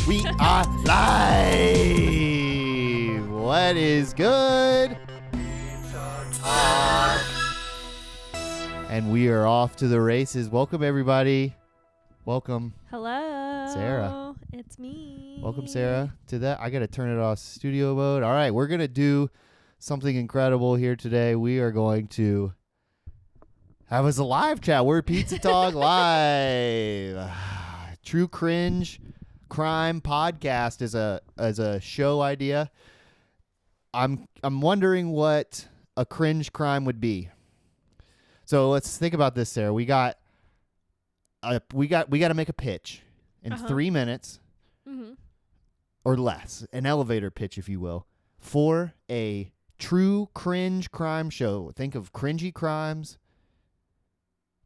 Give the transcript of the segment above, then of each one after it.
We are live. What is good? And we are off to the races. Welcome, everybody. Welcome. Hello. Sarah. It's me. Welcome, Sarah, to that. I got to turn it off studio mode. All right, we're going to do something incredible here today. We are going to have us a live chat. We're Pizza Talk Live. True Cringe Crime Podcast is a show idea. I'm wondering what a cringe crime would be. So let's think about this, Sarah. We got to make a pitch in 3 minutes or less, an elevator pitch, if you will, for a true cringe crime show. Think of cringy crimes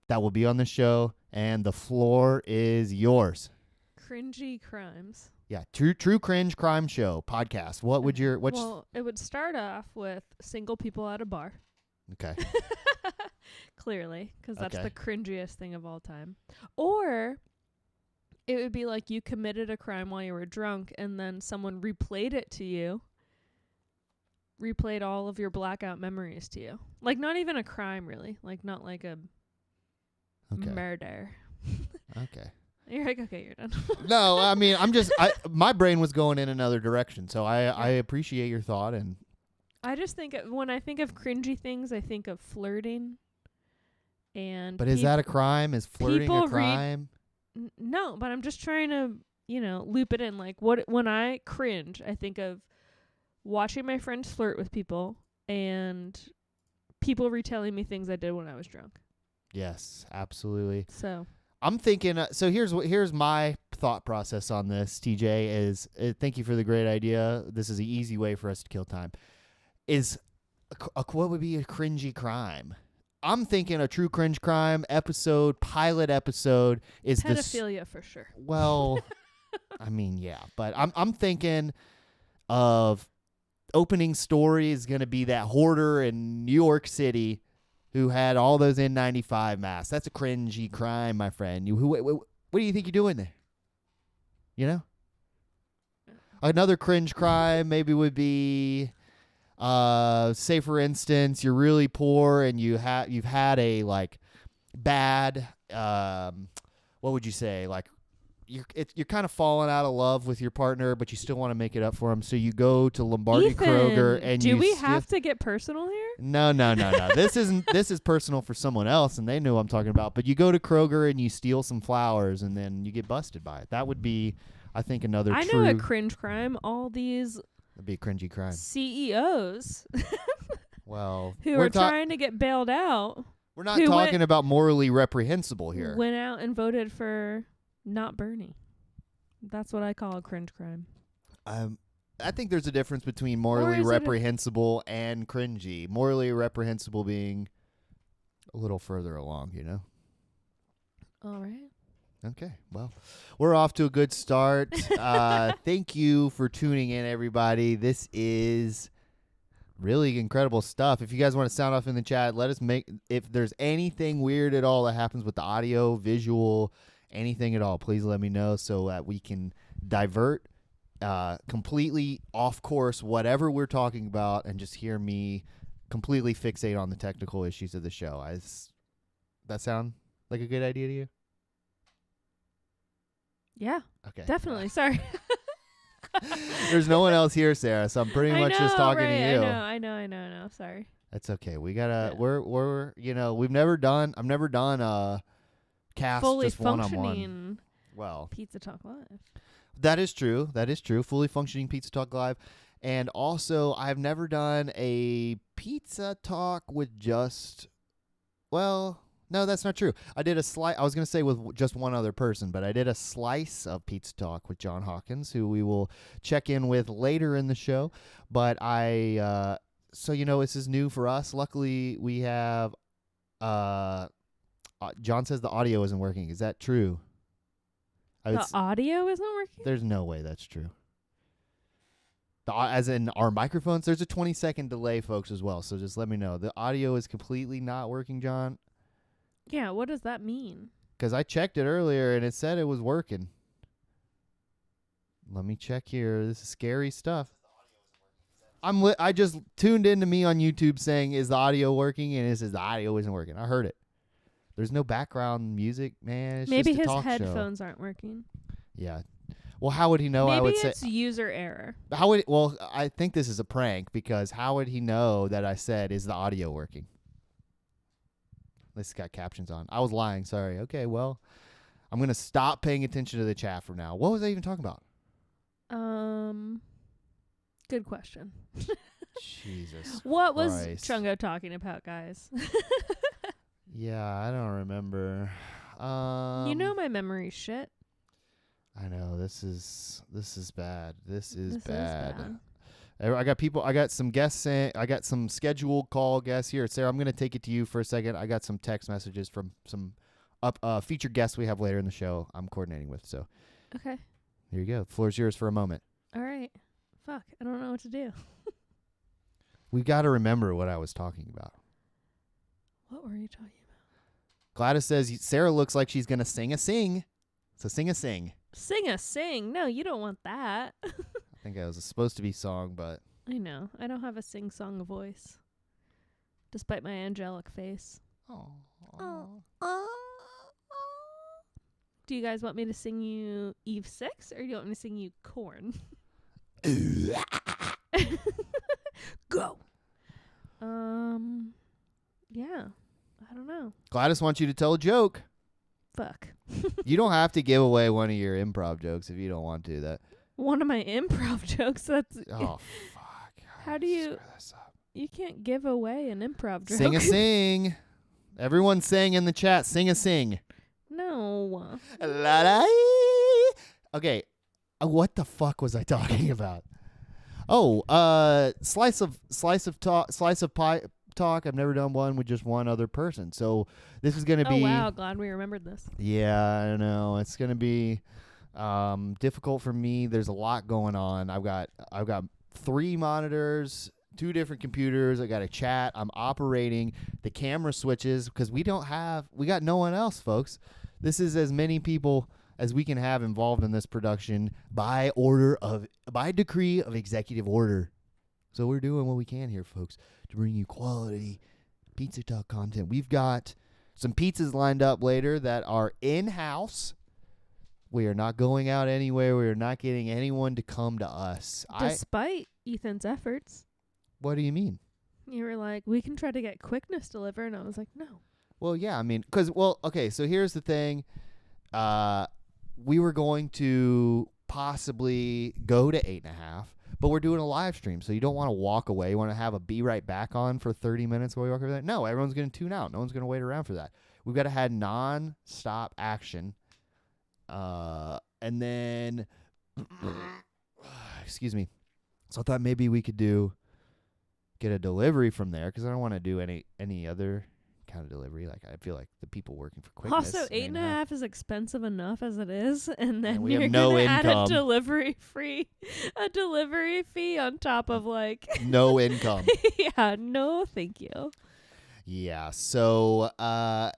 that will be on the show, and the floor is yours. Cringy crimes. Yeah, true cringe crime show podcast. What would your Well, it would start off with single people at a bar. Okay. Clearly, because that's Okay. the cringiest thing of all time. Or it would be like you committed a crime while you were drunk, and then someone replayed it to you. Replayed all of your blackout memories to you. Like, not even a crime, really. Like, not like a murder. Okay. You're like, okay, you're done. No, I mean, my brain was going in another direction, so I appreciate your thought. And I just think when I think of cringy things, I think of flirting. But is that a crime? Is flirting a crime? No, but I'm just trying to, loop it in. Like, when I cringe, I think of watching my friends flirt with people and people retelling me things I did when I was drunk. Yes, absolutely. So I'm thinking. So here's my thought process on this. TJ is thank you for the great idea. This is an easy way for us to kill time. What would be a cringy crime? I'm thinking a true cringe crime pilot episode is pedophilia for sure. Well, I mean, yeah, but I'm thinking of opening story is going to be that hoarder in New York City who had all those N95 masks. That's a cringy crime, my friend. What do you think you're doing there? You know? Another cringe crime maybe would be, say for instance, you're really poor and you've had a like bad, what would you say? Like you're kind of falling out of love with your partner, but you still want to make it up for them. So you go to Lombardi Ethan, Kroger and do we have to get personal here? No. This is personal for someone else, and they know what I'm talking about. But you go to Kroger and you steal some flowers, and then you get busted by it. That would be, I think, another. I know a cringe crime. All these. That'd be a cringy crime. CEOs. Well, who are trying to get bailed out. We're not talking about morally reprehensible here. Went out and voted for not Bernie. That's what I call a cringe crime. I think there's a difference between morally reprehensible and cringy. Morally reprehensible being a little further along, All right. Okay, well, we're off to a good start. Thank you for tuning in, everybody. This is really incredible stuff. If you guys want to sound off in the chat, let us if there's anything weird at all that happens with the audio, visual, anything at all, please let me know so that we can divert completely off course whatever we're talking about and just hear me completely fixate on the technical issues of the show. That sound like a good idea to you? Yeah. Okay. Definitely. Sorry. There's no one else here, Sarah, so I'm pretty much just talking to you. I know. Sorry. That's okay. We gotta. Yeah. We're I've never done a cast fully just functioning. Well, Pizza Talk Live. That is true. Fully functioning Pizza Talk Live, and also I've never done a Pizza Talk with just. Well, no, that's not true. I did a slice. I was gonna say with just one other person, but I did a slice of Pizza Talk with John Hawkins, who we will check in with later in the show. But so this is new for us. Luckily, we have. John says the audio isn't working. Is that true? The audio isn't working? There's no way that's true. As in our microphones, there's a 20-second delay, folks, as well. So just let me know. The audio is completely not working, John. Yeah, what does that mean? Because I checked it earlier, and it said it was working. Let me check here. This is scary stuff. I just tuned into me on YouTube saying, is the audio working? And it says the audio isn't working. I heard it. There's no background music, man. It's Maybe just a his talk show. headphones aren't working. Yeah. Well, how would he know? Maybe I would say. it's user error. Well, I think this is a prank because how would he know that I said, is the audio working? This got captions on. I was lying. Sorry. Okay, well, I'm going to stop paying attention to the chat from now. What was I even talking about? Good question. Jesus. What was Christ. Chungo talking about, guys? Yeah, I don't remember. You know my memory shit. I know this is bad. This is This bad. I got some guests saying, I got some scheduled call guests here. Sarah, I'm going to take it to you for a second. I got some text messages from some featured guests we have later in the show I'm coordinating with. So Okay. here you go. The floor's yours for a moment. All right. Fuck. I don't know what to do. We've got to remember what I was talking about. What were you talking about? Gladys says Sarah looks like she's going to sing a sing. So sing a sing. Sing a sing. No, you don't want that. I think it was supposed to be song, but I know. I don't have a sing-song voice. Despite my angelic face. Do you guys want me to sing you Eve 6 or do you want me to sing you Corn? Go. Yeah. I don't know. Gladys wants you to tell a joke. Fuck. You don't have to give away one of your improv jokes if you don't want to. That. One of my improv jokes. That's. Oh fuck! How do you? Screw this up. You can't give away an improv joke. Sing a sing. Everyone's saying in the chat. Sing a sing. No. La la. Okay. What the fuck was I talking about? Oh, slice of pie talk. I've never done one with just one other person. So this is going to be. Oh wow, glad we remembered this. Yeah, I know. It's going to be difficult for me. There's a lot going on. I've got 3 monitors, 2 different computers. I got a chat. I'm operating the camera switches because we got no one else, folks. This is as many people as we can have involved in this production by decree of executive order. So we're doing what we can here, folks, to bring you quality Pizza Talk content. We've got some pizzas lined up later that are in-house. We are not going out anywhere. We are not getting anyone to come to us. Despite Ethan's efforts. What do you mean? You were like, we can try to get quickness delivered, and I was like, no. Well, yeah, I mean, okay, so here's the thing. We were going to possibly go to 8.5, but we're doing a live stream, so you don't want to walk away. You want to have a be right back on for 30 minutes while we walk over there? No, everyone's going to tune out. No one's going to wait around for that. We've got to have non-stop action. And then, excuse me. So I thought maybe we could get a delivery from there because I don't want to do any other kind of delivery. Like I feel like the people working for quickness. Also, 8.5 is expensive enough as it is, and then we you're have no gonna add a income. delivery fee on top of like No income. yeah, no, thank you. Yeah, so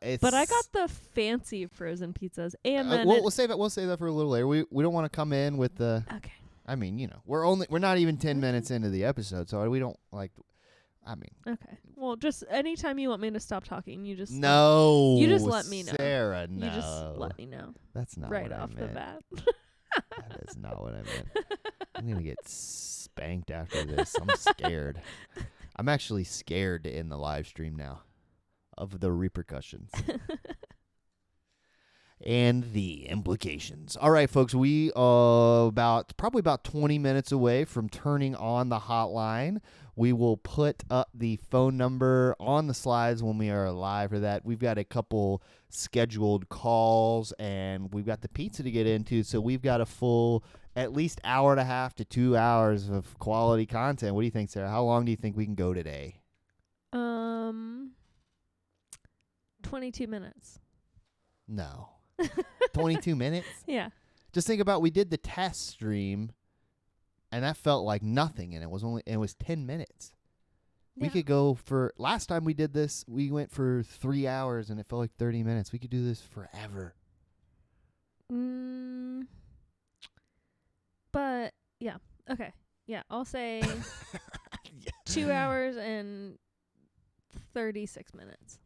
it's. But I got the fancy frozen pizzas, and then we'll save it. We'll save that for a little later. We don't want to come in with the. okay. I mean, we're not even 10 minutes into the episode, so we don't like. I mean. Okay. Well, just anytime you want me to stop talking, you just No. you just let me know. Sarah, no. You just let me know. That's not right what off I the meant. bat. That is not what I meant. I'm gonna get spanked after this. I'm scared. I'm actually scared to end the live stream now of the repercussions and the implications. All right, folks, we are probably about 20 minutes away from turning on the hotline. We will put up the phone number on the slides when we are live for that. We've got a couple scheduled calls, and we've got the pizza to get into, so we've got a full at least hour and a half to 2 hours of quality content. What do you think, Sarah? How long do you think we can go today? 22 minutes. No. 22 minutes? Yeah. Just think about, we did the test stream, and that felt like nothing, and it was 10 minutes. We Yeah. could go for, last time we did this, we went for 3 hours, and it felt like 30 minutes. We could do this forever. But Okay. Yeah, I'll say 2 hours and 36 minutes.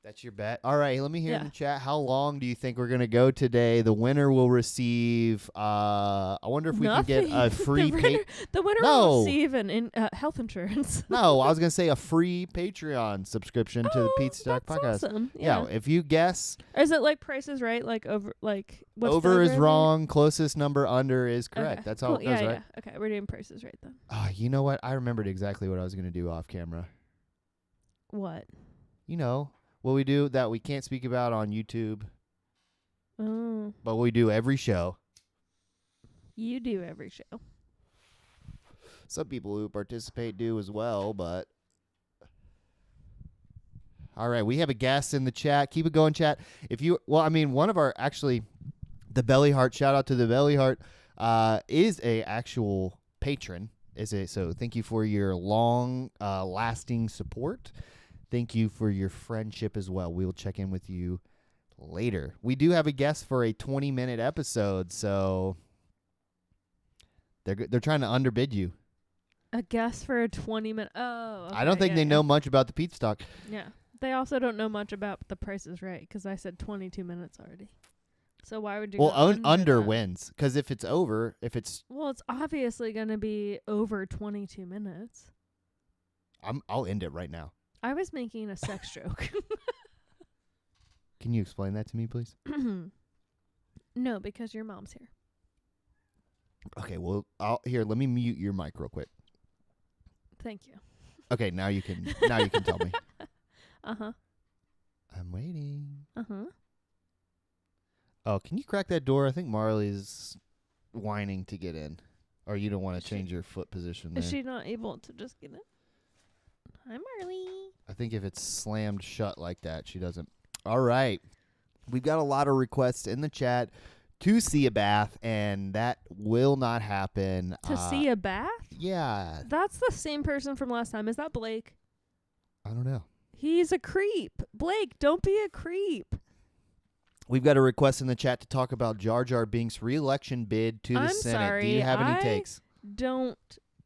That's your bet. All right, let me hear in Yeah. the chat. How long do you think we're gonna go today? The winner will receive. I wonder if we can get a free. The winner No. will receive health insurance. No, I was gonna say a free Patreon subscription to the Pizza Talk that's podcast. awesome. Yeah, if you guess, Is it like Price is Right? Like over, like what's over is there? wrong, closest number under is correct. Okay, That's how cool. it goes, yeah, right? Yeah. Okay, we're doing Price is Right then. You know what? I remembered exactly what I was gonna do off camera. What? You know what we do that we can't speak about on YouTube, but we do every show. You do every show. Some people who participate do as well, but all right, we have a guest in the chat. Keep it going, chat. One of our the Belly Heart. Shout out to the Belly Heart. Is a actual patron. So thank you for your long lasting support. Thank you for your friendship as well. We will check in with you later. We do have a guest for a 20-minute episode, so they're trying to underbid you. A guest for a 20-minute. Oh, okay, I don't think they know much about the Pizza Talk. Yeah, they also don't know much about The Price is Right because I said 22 minutes already. So why would you? Well, go under that? wins, because if it's over, it's obviously going to be over 22 minutes. I'll end it right now. I was making a sex joke. Can you explain that to me, please? No, because your mom's here. Okay, well, let me mute your mic real quick. Thank you. Okay, now you can tell me. Uh-huh. I'm waiting. Uh-huh. Oh, can you crack that door? I think Marley's whining to get in. Or you don't want to change your foot position there. Is she not able to just get in? Hi, Marley. I think if it's slammed shut like that, she doesn't. All right. We've got a lot of requests in the chat to see a bath, and that will not happen. To see a bath? Yeah. That's the same person from last time. Is that Blake? I don't know. He's a creep. Blake, don't be a creep. We've got a request in the chat to talk about Jar Jar Binks' re-election bid to the Senate. Sorry, do you have any takes? Don't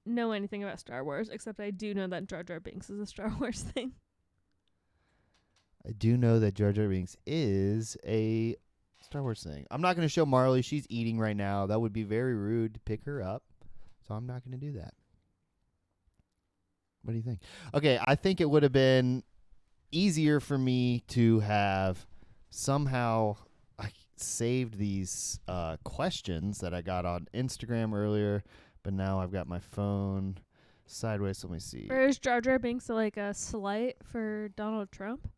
know anything about Star Wars, except I do know that Jar Jar Binks is a Star Wars thing. I do know that Jar Jar Binks is a Star Wars thing. I'm not going to show Marley. She's eating right now. That would be very rude to pick her up. So I'm not going to do that. What do you think? Okay, I think it would have been easier for me to have somehow saved these questions that I got on Instagram earlier, but now I've got my phone sideways. Let me see. Or is Jar Jar Binks like a slight for Donald Trump?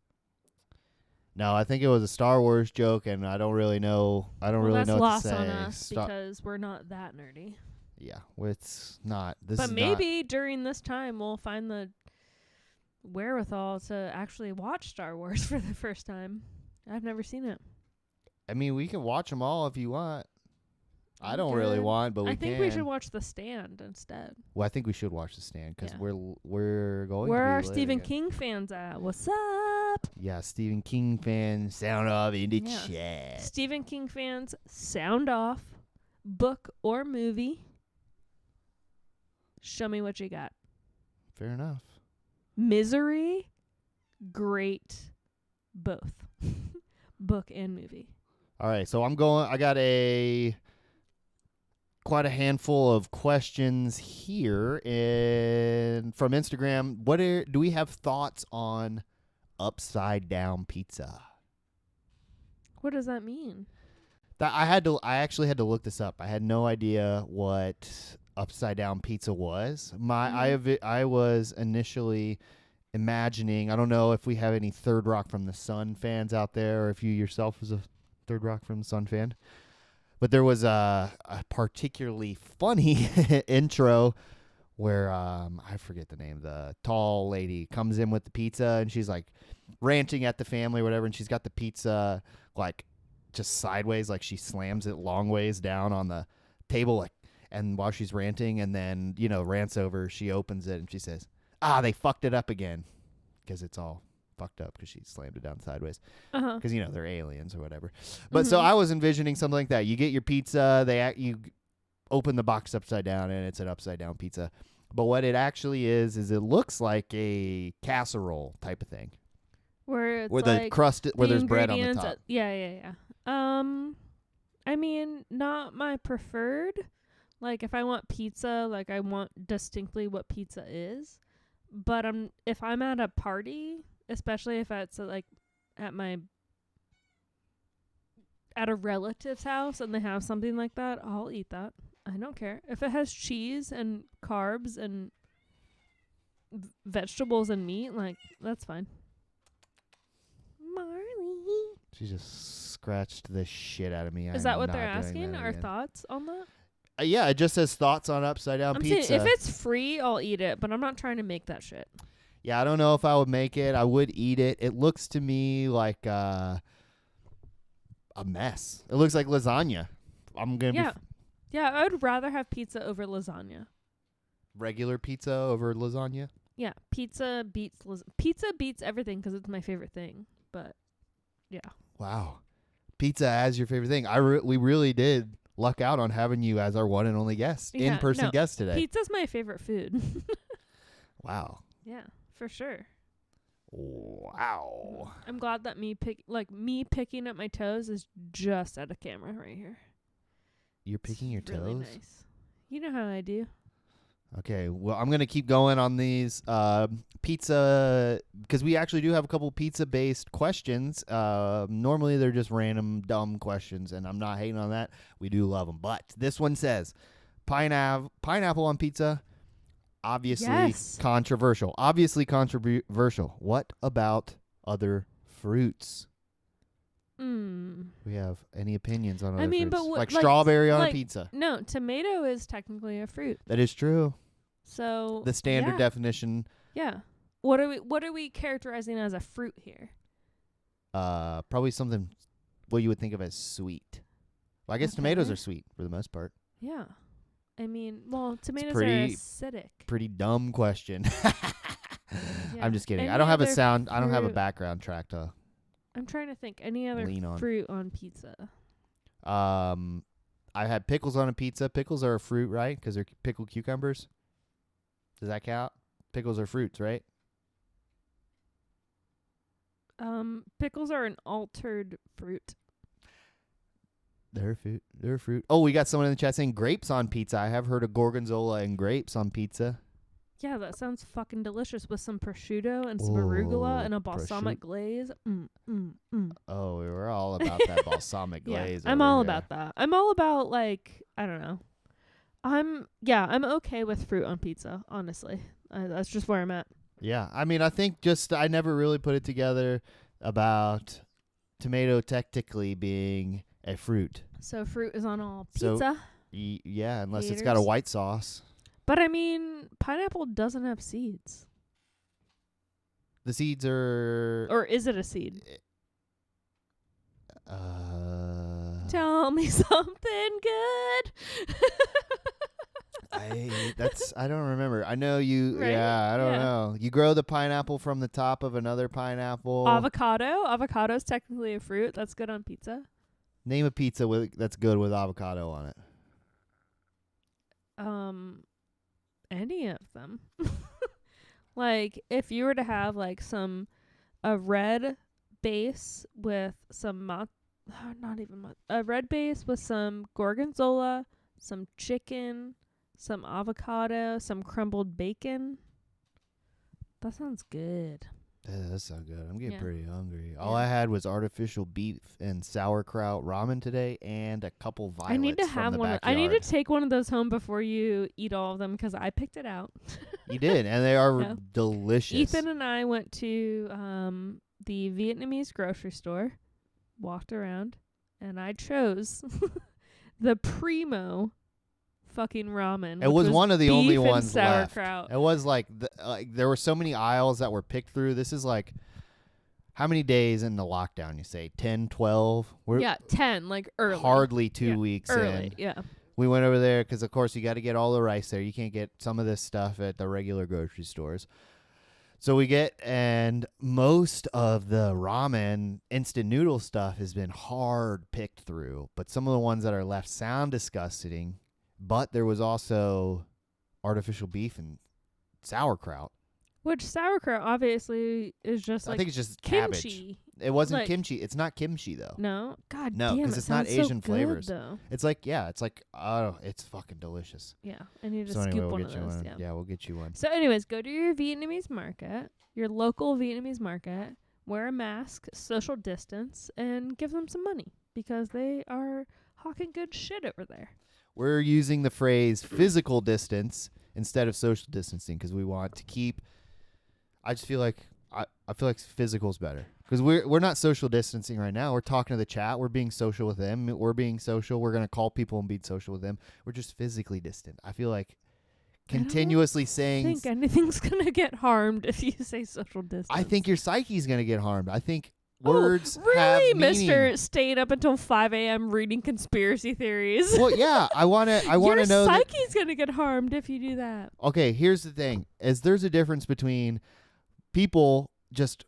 No, I think it was a Star Wars joke, and I don't really know. I don't really know what to say. That's lost on us because we're not that nerdy. Yeah, it's not. But maybe during this time we'll find the wherewithal to actually watch Star Wars for the first time. I've never seen it. I mean, we can watch them all if you want. I don't really want, but we can. I think we should watch The Stand instead. Well, I think we should watch The Stand because we're going. Where to are be Stephen King fans at? What's up? Yeah, Stephen King fans, sound off in the chat. Stephen King fans, sound off. Book or movie. Show me what you got. Fair enough. Misery, great, both. Book and movie. All right, so I got quite a handful of questions here from Instagram. Do we have thoughts on upside down pizza? What does that mean? I actually had to look this up. I had no idea what upside down pizza was. I was initially imagining, I don't know if we have any Third Rock from the Sun fans out there, or if you yourself was a Third Rock from the Sun fan, but there was a particularly funny intro where I forget the name. The tall lady comes in with the pizza and she's like ranting at the family or whatever, and she's got the pizza like just sideways, like she slams it long ways down on the table, like, and while she's ranting, and then rants over, she opens it and she says, they fucked it up again, because it's all fucked up because she slammed it down sideways, because they're aliens or whatever. But so I was envisioning something like that. You get your pizza, open the box upside down and it's an upside down pizza. But what it actually is it looks like a casserole type of thing. Where it's where like the crust, where the there's bread on the ingredients top. yeah. I mean, not my preferred. Like, if I want pizza, like, I want distinctly what pizza is. But if I'm at a party, especially if it's like at a relative's house and they have something like that, I'll eat that. I don't care. If it has cheese and carbs and vegetables and meat, like, that's fine. Marley. She just scratched the shit out of me. Is that what they're asking? Our thoughts on that? Yeah, it just says thoughts on upside down pizza. Saying, if it's free, I'll eat it, but I'm not trying to make that shit. Yeah, I don't know if I would make it. I would eat it. It looks to me like a mess. It looks like lasagna. I'm going to be... Yeah, I would rather have pizza over lasagna. Regular pizza over lasagna? Yeah, pizza beats everything because it's my favorite thing. But, yeah. Wow. Pizza as your favorite thing. We really did luck out on having you as our one and only guest, in-person guest today. Pizza's my favorite food. Wow. Yeah, for sure. Wow. I'm glad that me picking at my toes is just at a camera right here. You're picking your really toes? Nice. You know how I do. Okay, well, I'm going to keep going on these pizza, because we actually do have a couple pizza-based questions. Normally, they're just random, dumb questions, and I'm not hating on that. We do love them. But this one says, pineapple on pizza, obviously controversial. Obviously controversial. What about other fruits? We have any opinions on other fruits? But like strawberry on a like, pizza. No, tomato is technically a fruit. That is true. So the standard definition. Yeah. What are we characterizing as a fruit here? Probably something what you would think of as sweet. Well, I guess tomatoes are sweet for the most part. Yeah. I mean, well, tomatoes are acidic. Pretty dumb question. Yeah. I'm just kidding. Any I don't have a fruit? I don't have a background track to I'm trying to think. Any other fruit on pizza? I had pickles on a pizza. Pickles are a fruit, right? Because they're pickled cucumbers. Does that count? Pickles are fruits, right? Pickles are an altered fruit. They're fruit. They're fruit. Oh, we got someone in the chat saying grapes on pizza. I have heard of gorgonzola and grapes on pizza. Yeah, that sounds fucking delicious with some prosciutto and some arugula and a balsamic glaze. Oh, we're all about that balsamic glaze. I'm all about that. I'm all about, like, I don't know. I'm okay with fruit on pizza, honestly. That's just where I'm at. Yeah, I mean, I think I never really put it together about tomato technically being a fruit. So fruit is on all pizza? Yeah, unless it's got a white sauce. But, I mean, pineapple doesn't have seeds. The seeds are... Or is it a seed? Tell me something good. I don't remember. I know you... Right? Yeah, I don't know. You grow the pineapple from the top of another pineapple. Avocado. Avocado is technically a fruit. That's good on pizza. Name a pizza that's good with avocado on it. Any of them. Like, if you were to have, like, a red base with some a red base with some gorgonzola, some chicken, some avocado, some crumbled bacon. That sounds good. Yeah, that sounds good. I'm getting pretty hungry. All I had was artificial beef and sauerkraut ramen today, and a couple violets. I need to have one. Backyard. I need to take one of those home before you eat all of them because I picked it out. You did, and they are delicious. Ethan and I went to the Vietnamese grocery store, walked around, and I chose the primo fucking ramen. It was one of the only ones sauerkraut. left. It was like there were so many aisles that were picked through. This is like how many days in the lockdown? You say 10, 12? 10, like early. Hardly 2 weeks early, in. Yeah. We went over there because, of course, you got to get all the rice there. You can't get some of this stuff at the regular grocery stores. So and most of the ramen instant noodle stuff has been hard picked through, but some of the ones that are left sound disgusting. but there was also artificial beef and sauerkraut. Which sauerkraut obviously is just I like think it's just cabbage. kimchi. It wasn't Like- kimchi. It's not kimchi though. No, God No, damn, 'cause it it's not sounds so Asian good, flavors. though. It's like it's fucking delicious. Yeah, I need to So anyway, scoop we'll one get of you those. one. Yeah. Yeah, we'll get you one. So, anyways, go to your Vietnamese market, your local Vietnamese market. Wear a mask, social distance, and give them some money because they are hawking good shit over there. We're using the phrase physical distance instead of social distancing because we want to keep. I just feel like I feel like physical is better because we're not social distancing right now. We're talking to the chat. We're being social with them. We're being social. We're gonna call people and be social with them. We're just physically distant. I feel like continuously saying. I think anything's gonna get harmed if you say social distance. I think your psyche's gonna get harmed. I think words really, have Mister meaning. staying up until 5 a.m. reading conspiracy theories. Well, yeah, I want to know Your that. psyche's gonna get harmed if you do that. Okay, here's the thing: is there's a difference between people, just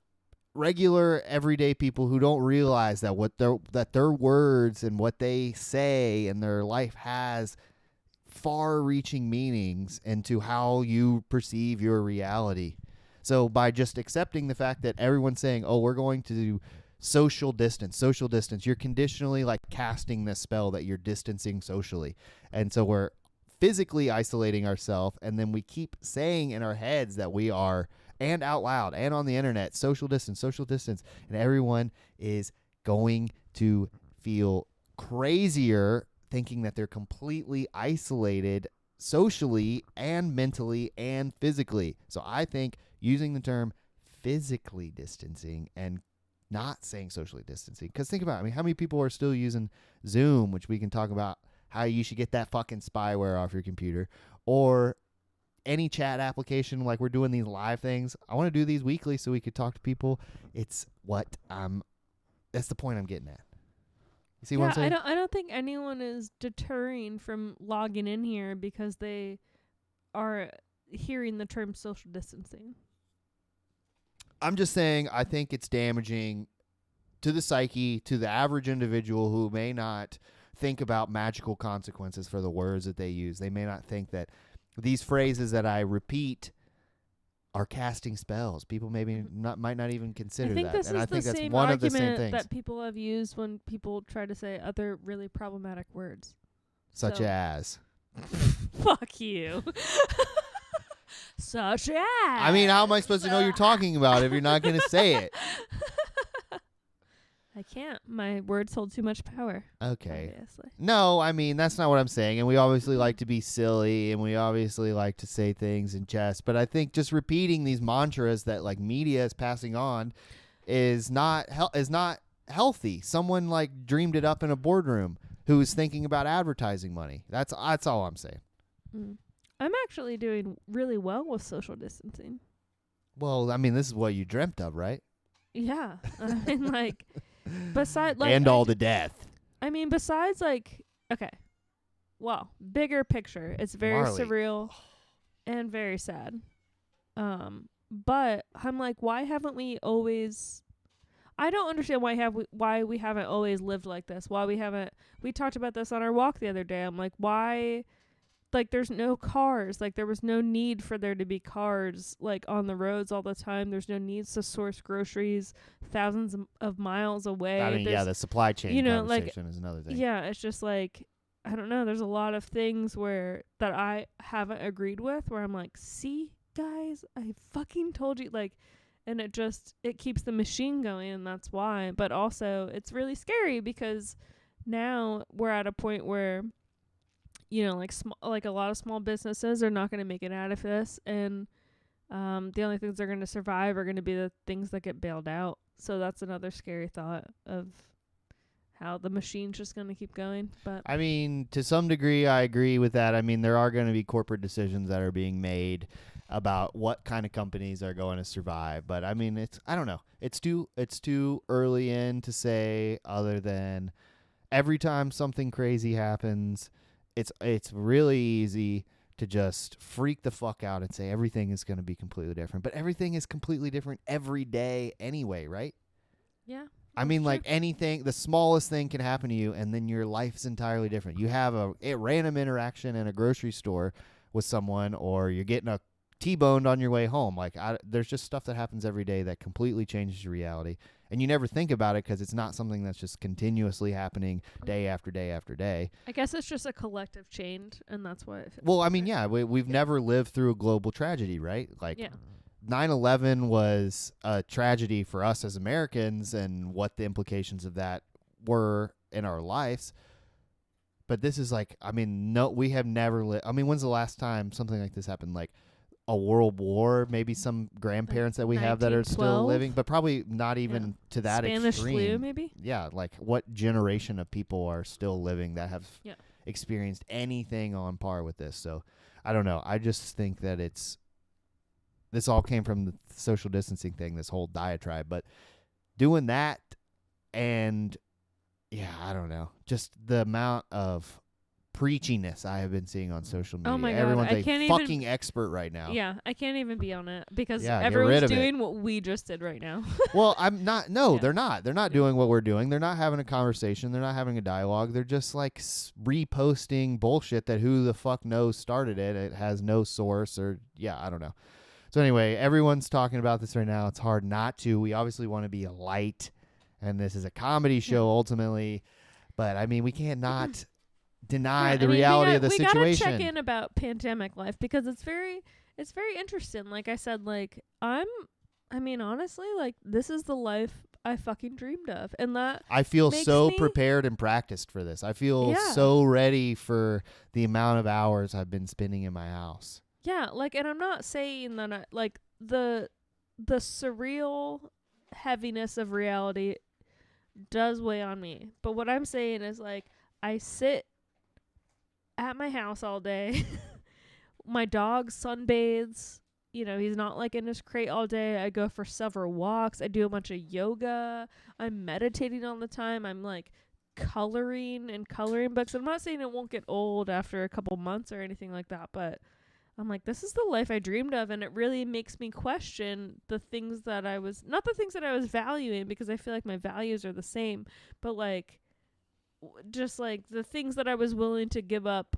regular everyday people who don't realize that their words and what they say and their life has far-reaching meanings into how you perceive your reality. So by just accepting the fact that everyone's saying, "Oh, we're going to do social distance," you're conditionally like casting this spell that you're distancing socially. And so we're physically isolating ourselves, and then we keep saying in our heads that we are, and out loud and on the internet, social distance, and everyone is going to feel crazier thinking that they're completely isolated socially and mentally and physically. So I think using the term physically distancing and not saying socially distancing, because think about it, I mean, how many people are still using Zoom, which we can talk about how you should get that fucking spyware off your computer, or any chat application, like we're doing these live things. I want to do these weekly so we could talk to people. It's what that's the point I'm getting at. You see what I'm saying? I don't think anyone is deterring from logging in here because they are hearing the term social distancing. I'm just saying I think it's damaging to the psyche, to the average individual who may not think about magical consequences for the words that they use. They may not think that these phrases that I repeat are casting spells. People might not even consider I think that. this And is I think the that's same one of the argument same things. that people have used when people try to say other really problematic words. Such So- as. Fuck you. Such as. I mean, how am I supposed to know you're talking about if you're not going to say it? I can't. My words hold too much power. Okay. Obviously. No, I mean, that's not what I'm saying. And we obviously like to be silly and we obviously like to say things in jest. But I think just repeating these mantras that like media is passing on is not healthy. Someone like dreamed it up in a boardroom who's thinking about advertising money. That's all I'm saying. Mm. I'm actually doing really well with social distancing. Well, I mean, this is what you dreamt of, right? Yeah. I mean, like, besides, like, and all the death. I mean, besides, like, okay. Well, bigger picture. It's very Marley. surreal and very sad. But I'm like, why haven't we always? I don't understand why we haven't always lived like this. Why we haven't? We talked about this on our walk the other day. I'm like, why? Like, there's no cars. Like, there was no need for there to be cars, like, on the roads all the time. There's no needs to source groceries thousands of miles away. I mean, yeah, the supply chain conversation is another thing. Yeah, it's just like, I don't know. There's a lot of things that I haven't agreed with where I'm like, see, guys, I fucking told you. Like, and it keeps the machine going, and that's why. But also, it's really scary because now we're at a point where, you know, like a lot of small businesses are not going to make it out of this, and the only things that are going to survive are going to be the things that get bailed out. So that's another scary thought of how the machine's just going to keep going. But I mean, to some degree, I agree with that. I mean, there are going to be corporate decisions that are being made about what kind of companies are going to survive. But I mean, I don't know. It's too early in to say, other than every time something crazy happens, it's really easy to just freak the fuck out and say everything is going to be completely different. But everything is completely different every day anyway, right? yeah, I mean, like anything, the smallest thing can happen to you, and then your life's entirely different. You have a random interaction in a grocery store with someone, or you're getting a T-boned on your way home. Like, there's just stuff that happens every day that completely changes your reality, and you never think about it because it's not something that's just continuously happening day after day after day. I guess it's just a collective change, and that's why it feels Well, I mean, different. we've never lived through a global tragedy, right? Like, Yeah. 9/11 was a tragedy for us as Americans and what the implications of that were in our lives. But this is like, I mean, no, we have never lived. I mean, when's the last time something like this happened? Like a world war, maybe some grandparents that we have that are still 1912? living, but probably not even to that Spanish extreme. flu, maybe? Yeah, like what generation of people are still living that have Yeah. experienced anything on par with this? So I don't know. I just think that this all came from the social distancing thing, this whole diatribe. But doing that and, yeah, I don't know. Just the amount of preachiness I have been seeing on social media. Oh my God, Everyone's I a can't even- fucking expert right now. Yeah, I can't even be on it because Yeah, get rid everyone's of it. doing what we just did right now. Well, I'm not. No, Yeah. they're not. They're not doing what we're doing. They're not having a conversation. They're not having a dialogue. They're just like reposting bullshit that who the fuck knows started it. It has no source or, yeah, I don't know. So anyway, everyone's talking about this right now. It's hard not to. We obviously want to be a light, and this is a comedy show ultimately. But I mean, we can't not deny the reality of the situation. We gotta check in about pandemic life because it's very interesting. Like I said, like I mean, honestly, like this is the life I fucking dreamed of, and that I feel makes so me- prepared and practiced for this. I feel Yeah. so ready for the amount of hours I've been spending in my house. Yeah, like, and I'm not saying that like the surreal heaviness of reality does weigh on me. But what I'm saying is, like, I sit at my house all day. My dog sunbathes. You know, he's not like in his crate all day. I go for several walks. I do a bunch of yoga. I'm meditating all the time. I'm like coloring books. I'm not saying it won't get old after a couple months or anything like that, but I'm like, this is the life I dreamed of, and it really makes me question the things that I was, not the things that I was valuing, because I feel like my values are the same, but like, just like the things that I was willing to give up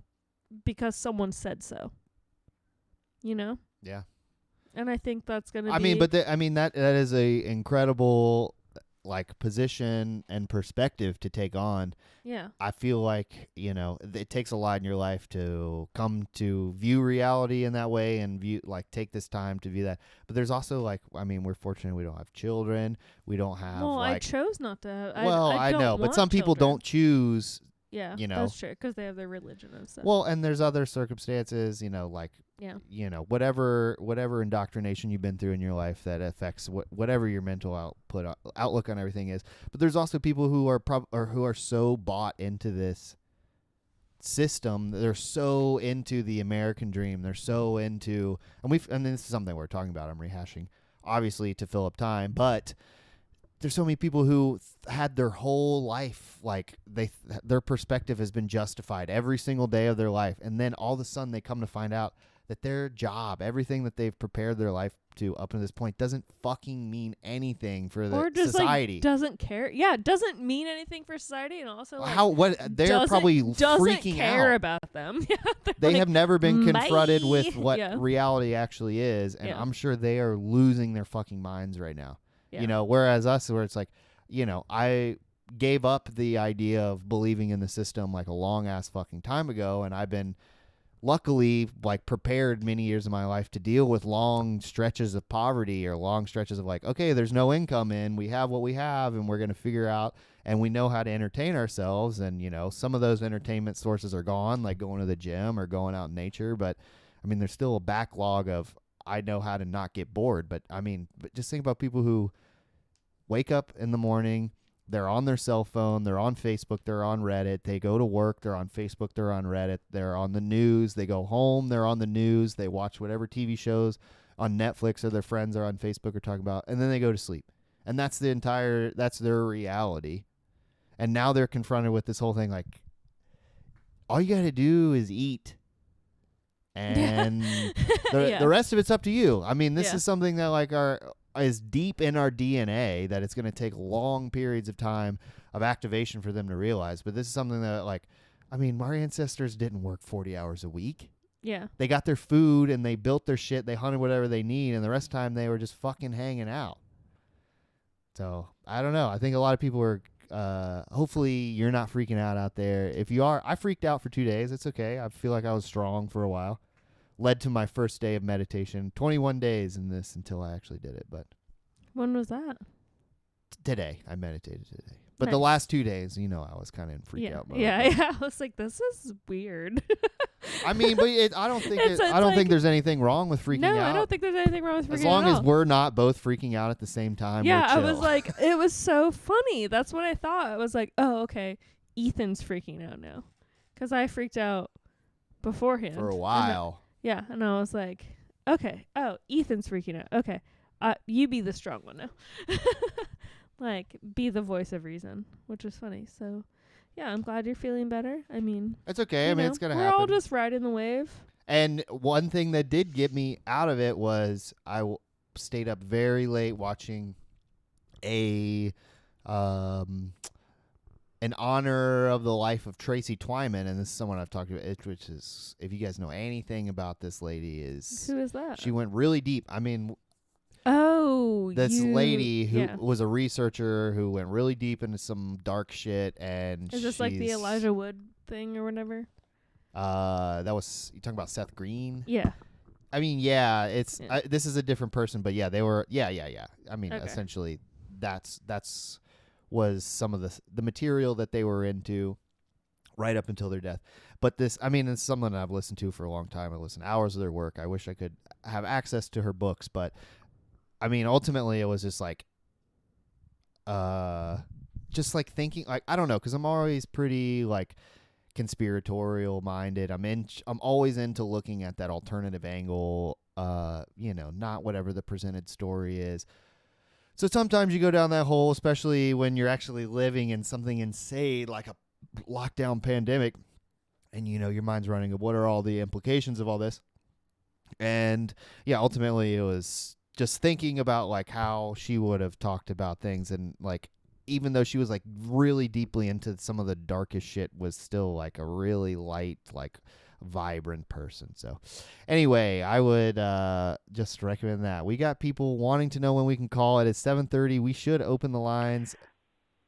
because someone said so. You know? Yeah. And I think that's going to be... I mean, but that is a incredible like position and perspective to take on. Yeah. I feel like, you know, it takes a lot in your life to come to view reality in that way and take this time to view that. But there's also like, I mean, we're fortunate we don't have children. We don't have Well, like... I chose not to have... I don't know, but want some people children. don't choose, Yeah, you know. that's true, because they have their religion and stuff. Well, and there's other circumstances, you know, like, yeah. you know, whatever indoctrination you've been through in your life that affects whatever your mental outlook on everything is. But there's also people who are who are so bought into this system. They're so into the American dream. They're so into, and this is something we're talking about. I'm rehashing, obviously, to fill up time, but there's so many people who had their whole life, like their perspective has been justified every single day of their life, and then all of a sudden they come to find out that their job, everything that they've prepared their life to up to this point, doesn't fucking mean anything for the or just society. Like doesn't care. Yeah, doesn't mean anything for society, and also like, They're doesn't probably doesn't freaking care out. about them. Yeah, They like, have never been confronted with bye. what Yeah. reality actually is, and Yeah. I'm sure they are losing their fucking minds right now. Yeah. You know, whereas us, where it's like, you know, I gave up the idea of believing in the system like a long ass fucking time ago, and I've been luckily like prepared many years of my life to deal with long stretches of poverty or long stretches of like, okay, there's no income in, we have what we have, and we're going to figure out, and we know how to entertain ourselves. And, you know, some of those entertainment sources are gone, like going to the gym or going out in nature, but I mean, there's still a backlog of, I know how to not get bored. But I mean, but just think about people who wake up in the morning, they're on their cell phone, they're on Facebook, they're on Reddit, they go to work, they're on Facebook, they're on Reddit, they're on the news, they go home, they're on the news, they watch whatever TV shows on Netflix or their friends are on Facebook are talking about, and then they go to sleep. And that's their reality. And now they're confronted with this whole thing like, all you got to do is eat. And the rest of it's up to you. I mean, this is something that like is deep in our DNA that it's going to take long periods of time of activation for them to realize. But this is something that, like, I mean, my ancestors didn't work 40 hours a week. Yeah. They got their food and they built their shit. They hunted whatever they need, and the rest of the time they were just fucking hanging out. So I don't know. I think a lot of people are. Hopefully you're not freaking out there. If you are, I freaked out for 2 days. It's okay. I feel like I was strong for a while. Led to my first day of meditation. 21 days in this until I actually did it. But When was that? today, I meditated today. But the Nice. last 2 days, you know, I was kind of in freak out mode. Yeah. I was like, this is weird. I mean, but I don't think It's I don't like- think there's anything wrong with freaking No, out. I don't think there's anything wrong with freaking as long out. as we're not both freaking out at the same time. Yeah, we're I was chill. like, it was so funny. That's what I thought. I was like, oh, okay, Ethan's freaking out now. 'Cause I freaked out beforehand. for a And while. yeah, and I was like, okay, oh, Ethan's freaking out. Okay, you be the strong one now. Like, be the voice of reason, which is funny. So, yeah, I'm glad you're feeling better. I mean, It's okay. I you mean, know, it's gonna we're happen. all just riding the wave. And one thing that did get me out of it was stayed up very late watching a in honor of the life of Tracy Twyman, and this is someone I've talked to, which is, if you guys know anything about this lady, is Who is that? she went really deep. I mean, Oh, this lady who yeah. was a researcher who went really deep into some dark shit, and Is this like the she's- Elijah Wood thing or whatever? That was, you talking about Seth Green? Yeah. I mean, yeah, it's Yeah. this is a different person, but yeah, they were, yeah. I mean, Okay. essentially, that's was some of the material that they were into right up until their death. But this, I mean, it's someone I've listened to for a long time. I listened to hours of their work. I wish I could have access to her books, but I mean, ultimately, it was just like thinking, like, I don't know, because I'm always pretty like conspiratorial minded. I'm always into looking at that alternative angle, not whatever the presented story is. So sometimes you go down that hole, especially when you're actually living in something insane like a lockdown pandemic, and your mind's running of what are all the implications of all this. And yeah, ultimately it was just thinking about like how she would have talked about things, and like, even though she was like really deeply into some of the darkest shit, was still like a really light, like vibrant person. So anyway, I would just recommend that. We got people wanting to know when we can call. It is 7:30. We should open the lines.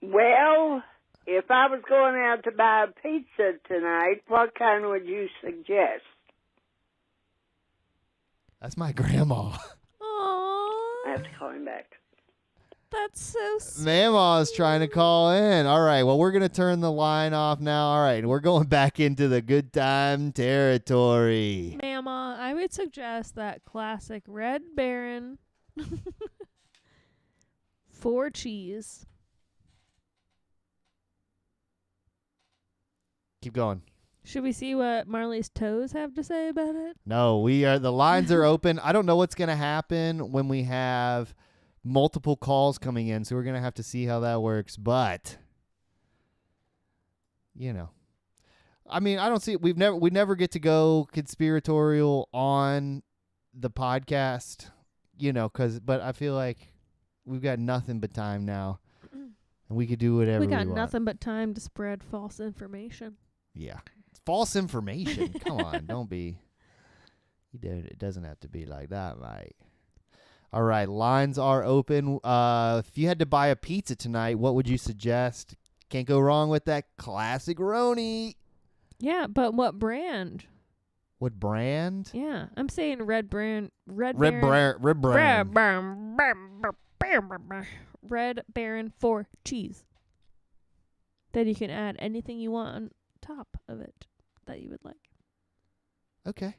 Well, if I was going out to buy a pizza tonight, what kind would you suggest? That's my grandma. Aww. I have to call him back. That's so sweet. Mama's trying to call in. All right, well, we're going to turn the line off now. All right, we're going back into the good time territory. Mama, I would suggest that classic Red Baron 4 cheese. Keep going. Should we see what Marley's toes have to say about it? No, the lines are open. I don't know what's going to happen when we have multiple calls coming in, so we're going to have to see how that works. But, I mean, I don't see, we never get to go conspiratorial on the podcast, but I feel like we've got nothing but time now, and we could do whatever We we got want. nothing but time to spread false information. Yeah. False information. Come on, don't be. It doesn't have to be like that, mate. All right, lines are open. If you had to buy a pizza tonight, what would you suggest? Can't go wrong with that classic Roni. Yeah, but what brand? What brand? Yeah, I'm saying Red Baron. Red brand. Red Baron 4 cheese. Then you can add anything you want on top of it that you would like. Okay.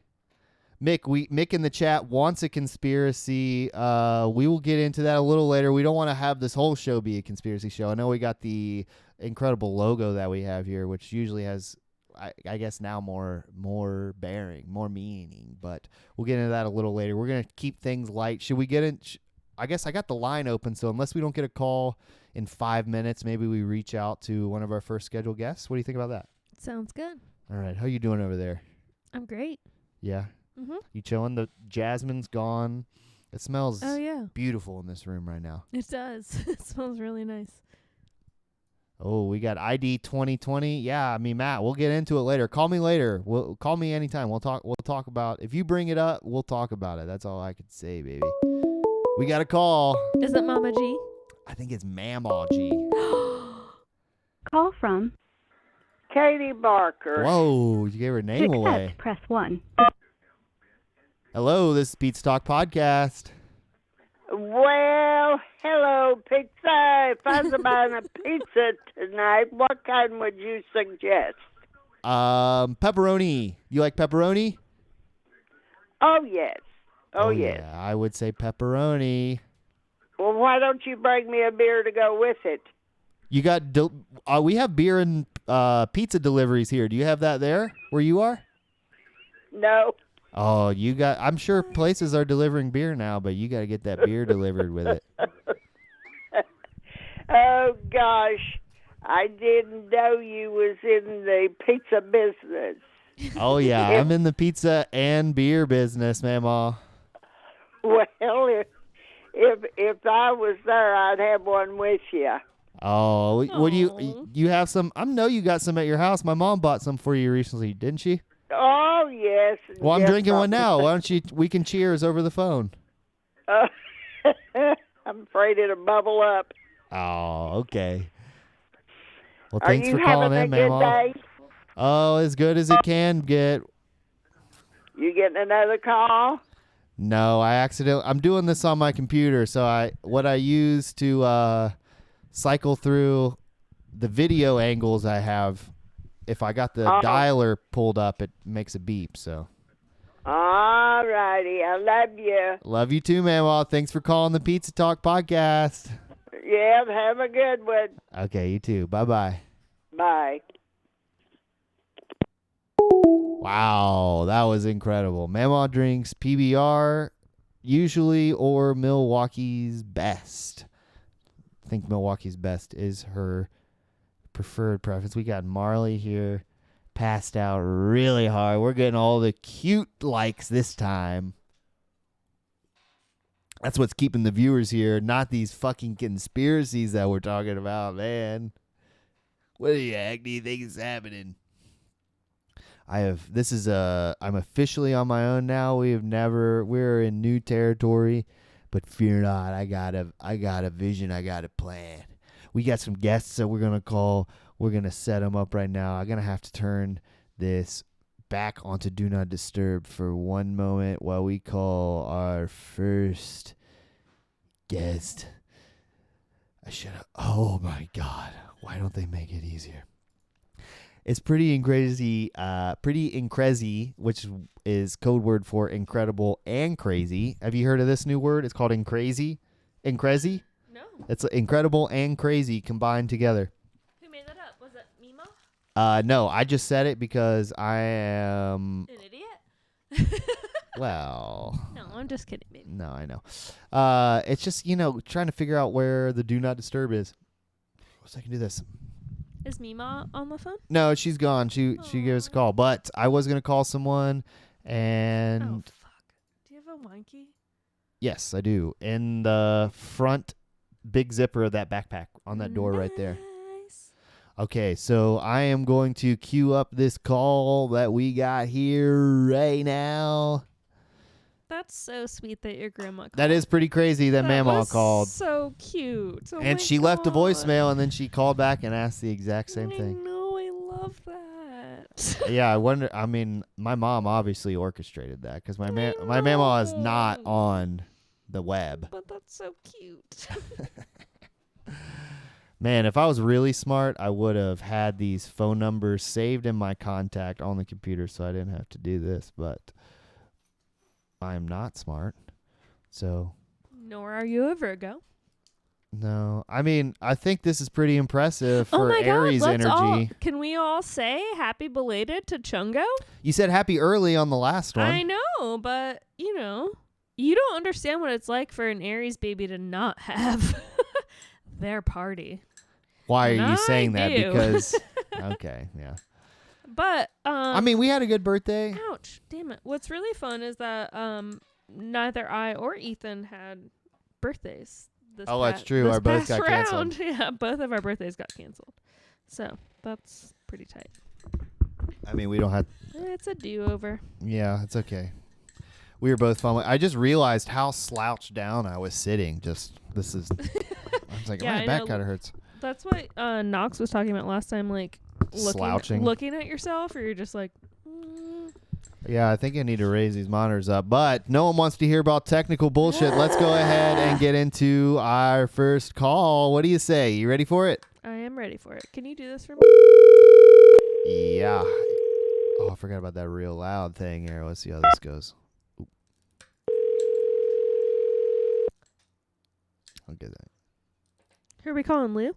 Mick in the chat wants a conspiracy. We will get into that a little later. We don't want to have this whole show be a conspiracy show. I know we got the incredible logo that we have here, which usually has, I guess now more bearing, more meaning, but we'll get into that a little later. We're going to keep things light. Should we get in? I guess I got the line open, so unless we don't get a call in 5 minutes, maybe we reach out to one of our first scheduled guests. What do you think about that? Sounds good. All right. How you doing over there? I'm great. Yeah. Mm-hmm. You chilling? The Jasmine's gone. It smells Oh, yeah. beautiful in this room right now. It does. It smells really nice. Oh, we got ID 2020. Yeah, I mean, Matt, we'll get into it later. Call me later. Call me anytime. We'll talk about, if you bring it up, we'll talk about it. That's all I could say, baby. We got a call. Is it Mama G? I think it's Mamaw G. Call from Katie Barker. Whoa, you gave her to name away. accept, press 1. Hello, this is Pizza Talk Podcast. Well, hello, pizza. If I was buying a pizza tonight, what kind would you suggest? Pepperoni. You like pepperoni? Oh, yes. Oh, yes. Yeah, I would say pepperoni. Well, why don't you bring me a beer to go with it? You got, we have beer and pizza deliveries here. Do you have that there where you are? No. Oh, I'm sure places are delivering beer now, but you got to get that beer delivered with it. Oh, gosh. I didn't know you was in the pizza business. Oh, yeah. I'm in the pizza and beer business, Mama. Well, if I was there, I'd have one with you. Oh, what do Aw. you have some? I know you got some at your house. My mom bought some for you recently, didn't she? Oh, yes. Well, I'm yes, drinking one now. Why don't we can cheers over the phone. I'm afraid it'll bubble up. Oh, okay. Well, Are thanks you for calling having in, a good Mama. day? Oh, as good as it can get. You getting another call? No, I'm doing this on my computer, so what I use to cycle through the video angles I have, if I got the dialer pulled up, it makes a beep, so. All righty. I love you. Love you too, Mama. Thanks for calling the Pizza Talk Podcast. Yeah, have a good one. Okay, you too. Bye-bye. Bye. Wow, that was incredible. Mama drinks PBR usually or Milwaukee's Best. I think Milwaukee's Best is her preferred preference. We got Marley here, passed out really hard. We're getting all the cute likes this time. That's what's keeping the viewers here, not these fucking conspiracies that we're talking about, man. What the heck do you think is happening? I'm officially on my own now. We're in new territory, but fear not, I got a vision, I got a plan. We got some guests that we're gonna call. We're gonna set them up right now. I'm gonna have to turn this back onto Do Not Disturb for one moment while we call our first guest. Oh my God, why don't they make it easier? It's pretty and crazy, which is code word for incredible and crazy. Have you heard of this new word? It's called incrazy. Incrazy? No. It's incredible and crazy combined together. Who made that up? Was it Mima? No, I just said it because I am. An idiot? Well. No, I'm just kidding, baby. No, I know. It's just, trying to figure out where the Do Not Disturb is. So I can do this. Is Mima on the phone? No, she's gone. She gave us a call, but I was gonna call someone, and Oh, fuck. Do you have a wanky? yes, I do. In the front big zipper of that backpack on that door right there. Nice. Okay, so I am going to queue up this call that we got here right now. That's so sweet that your grandma called. That is pretty crazy that Mama was called. So cute. Oh And my she left a God. voicemail, and then she called back and asked the exact same I thing. know, I love that. Yeah, I wonder. I mean, my mom obviously orchestrated that because my mama is not know. on the web. But that's so cute. Man, if I was really smart, I would have had these phone numbers saved in my contact on the computer so I didn't have to do this, but I am not smart. So, Nor are you a Virgo. no. I mean, I think this is pretty impressive Oh for my Aries God, energy. can we all say happy belated to Chungo? You said happy early on the last one. I know, but you don't understand what it's like for an Aries baby to not have their party. Why And are you I saying that? do. Because, okay, yeah. But I mean, we had a good birthday. ouch, damn it. What's really fun is that neither I or Ethan had birthdays. That's true. Our both got round. canceled. Yeah, both of our birthdays got canceled. So that's pretty tight. I mean, we don't have. It's a do-over. Yeah, it's okay. We were both fun. I just realized how slouched down I was sitting. I was like, Yeah, my I back know. kind of hurts. That's what Knox was talking about last time, like Slouching. looking at yourself, or you're just like, mm. Yeah, I think I need to raise these monitors up. But no one wants to hear about technical bullshit. Let's go ahead and get into our first call. What do you say? You ready for it? I am ready for it. Can you do this for me? Yeah. Oh, I forgot about that real loud thing here. Let's see how this goes. Oop. I'll get that. Who are we calling, Lou?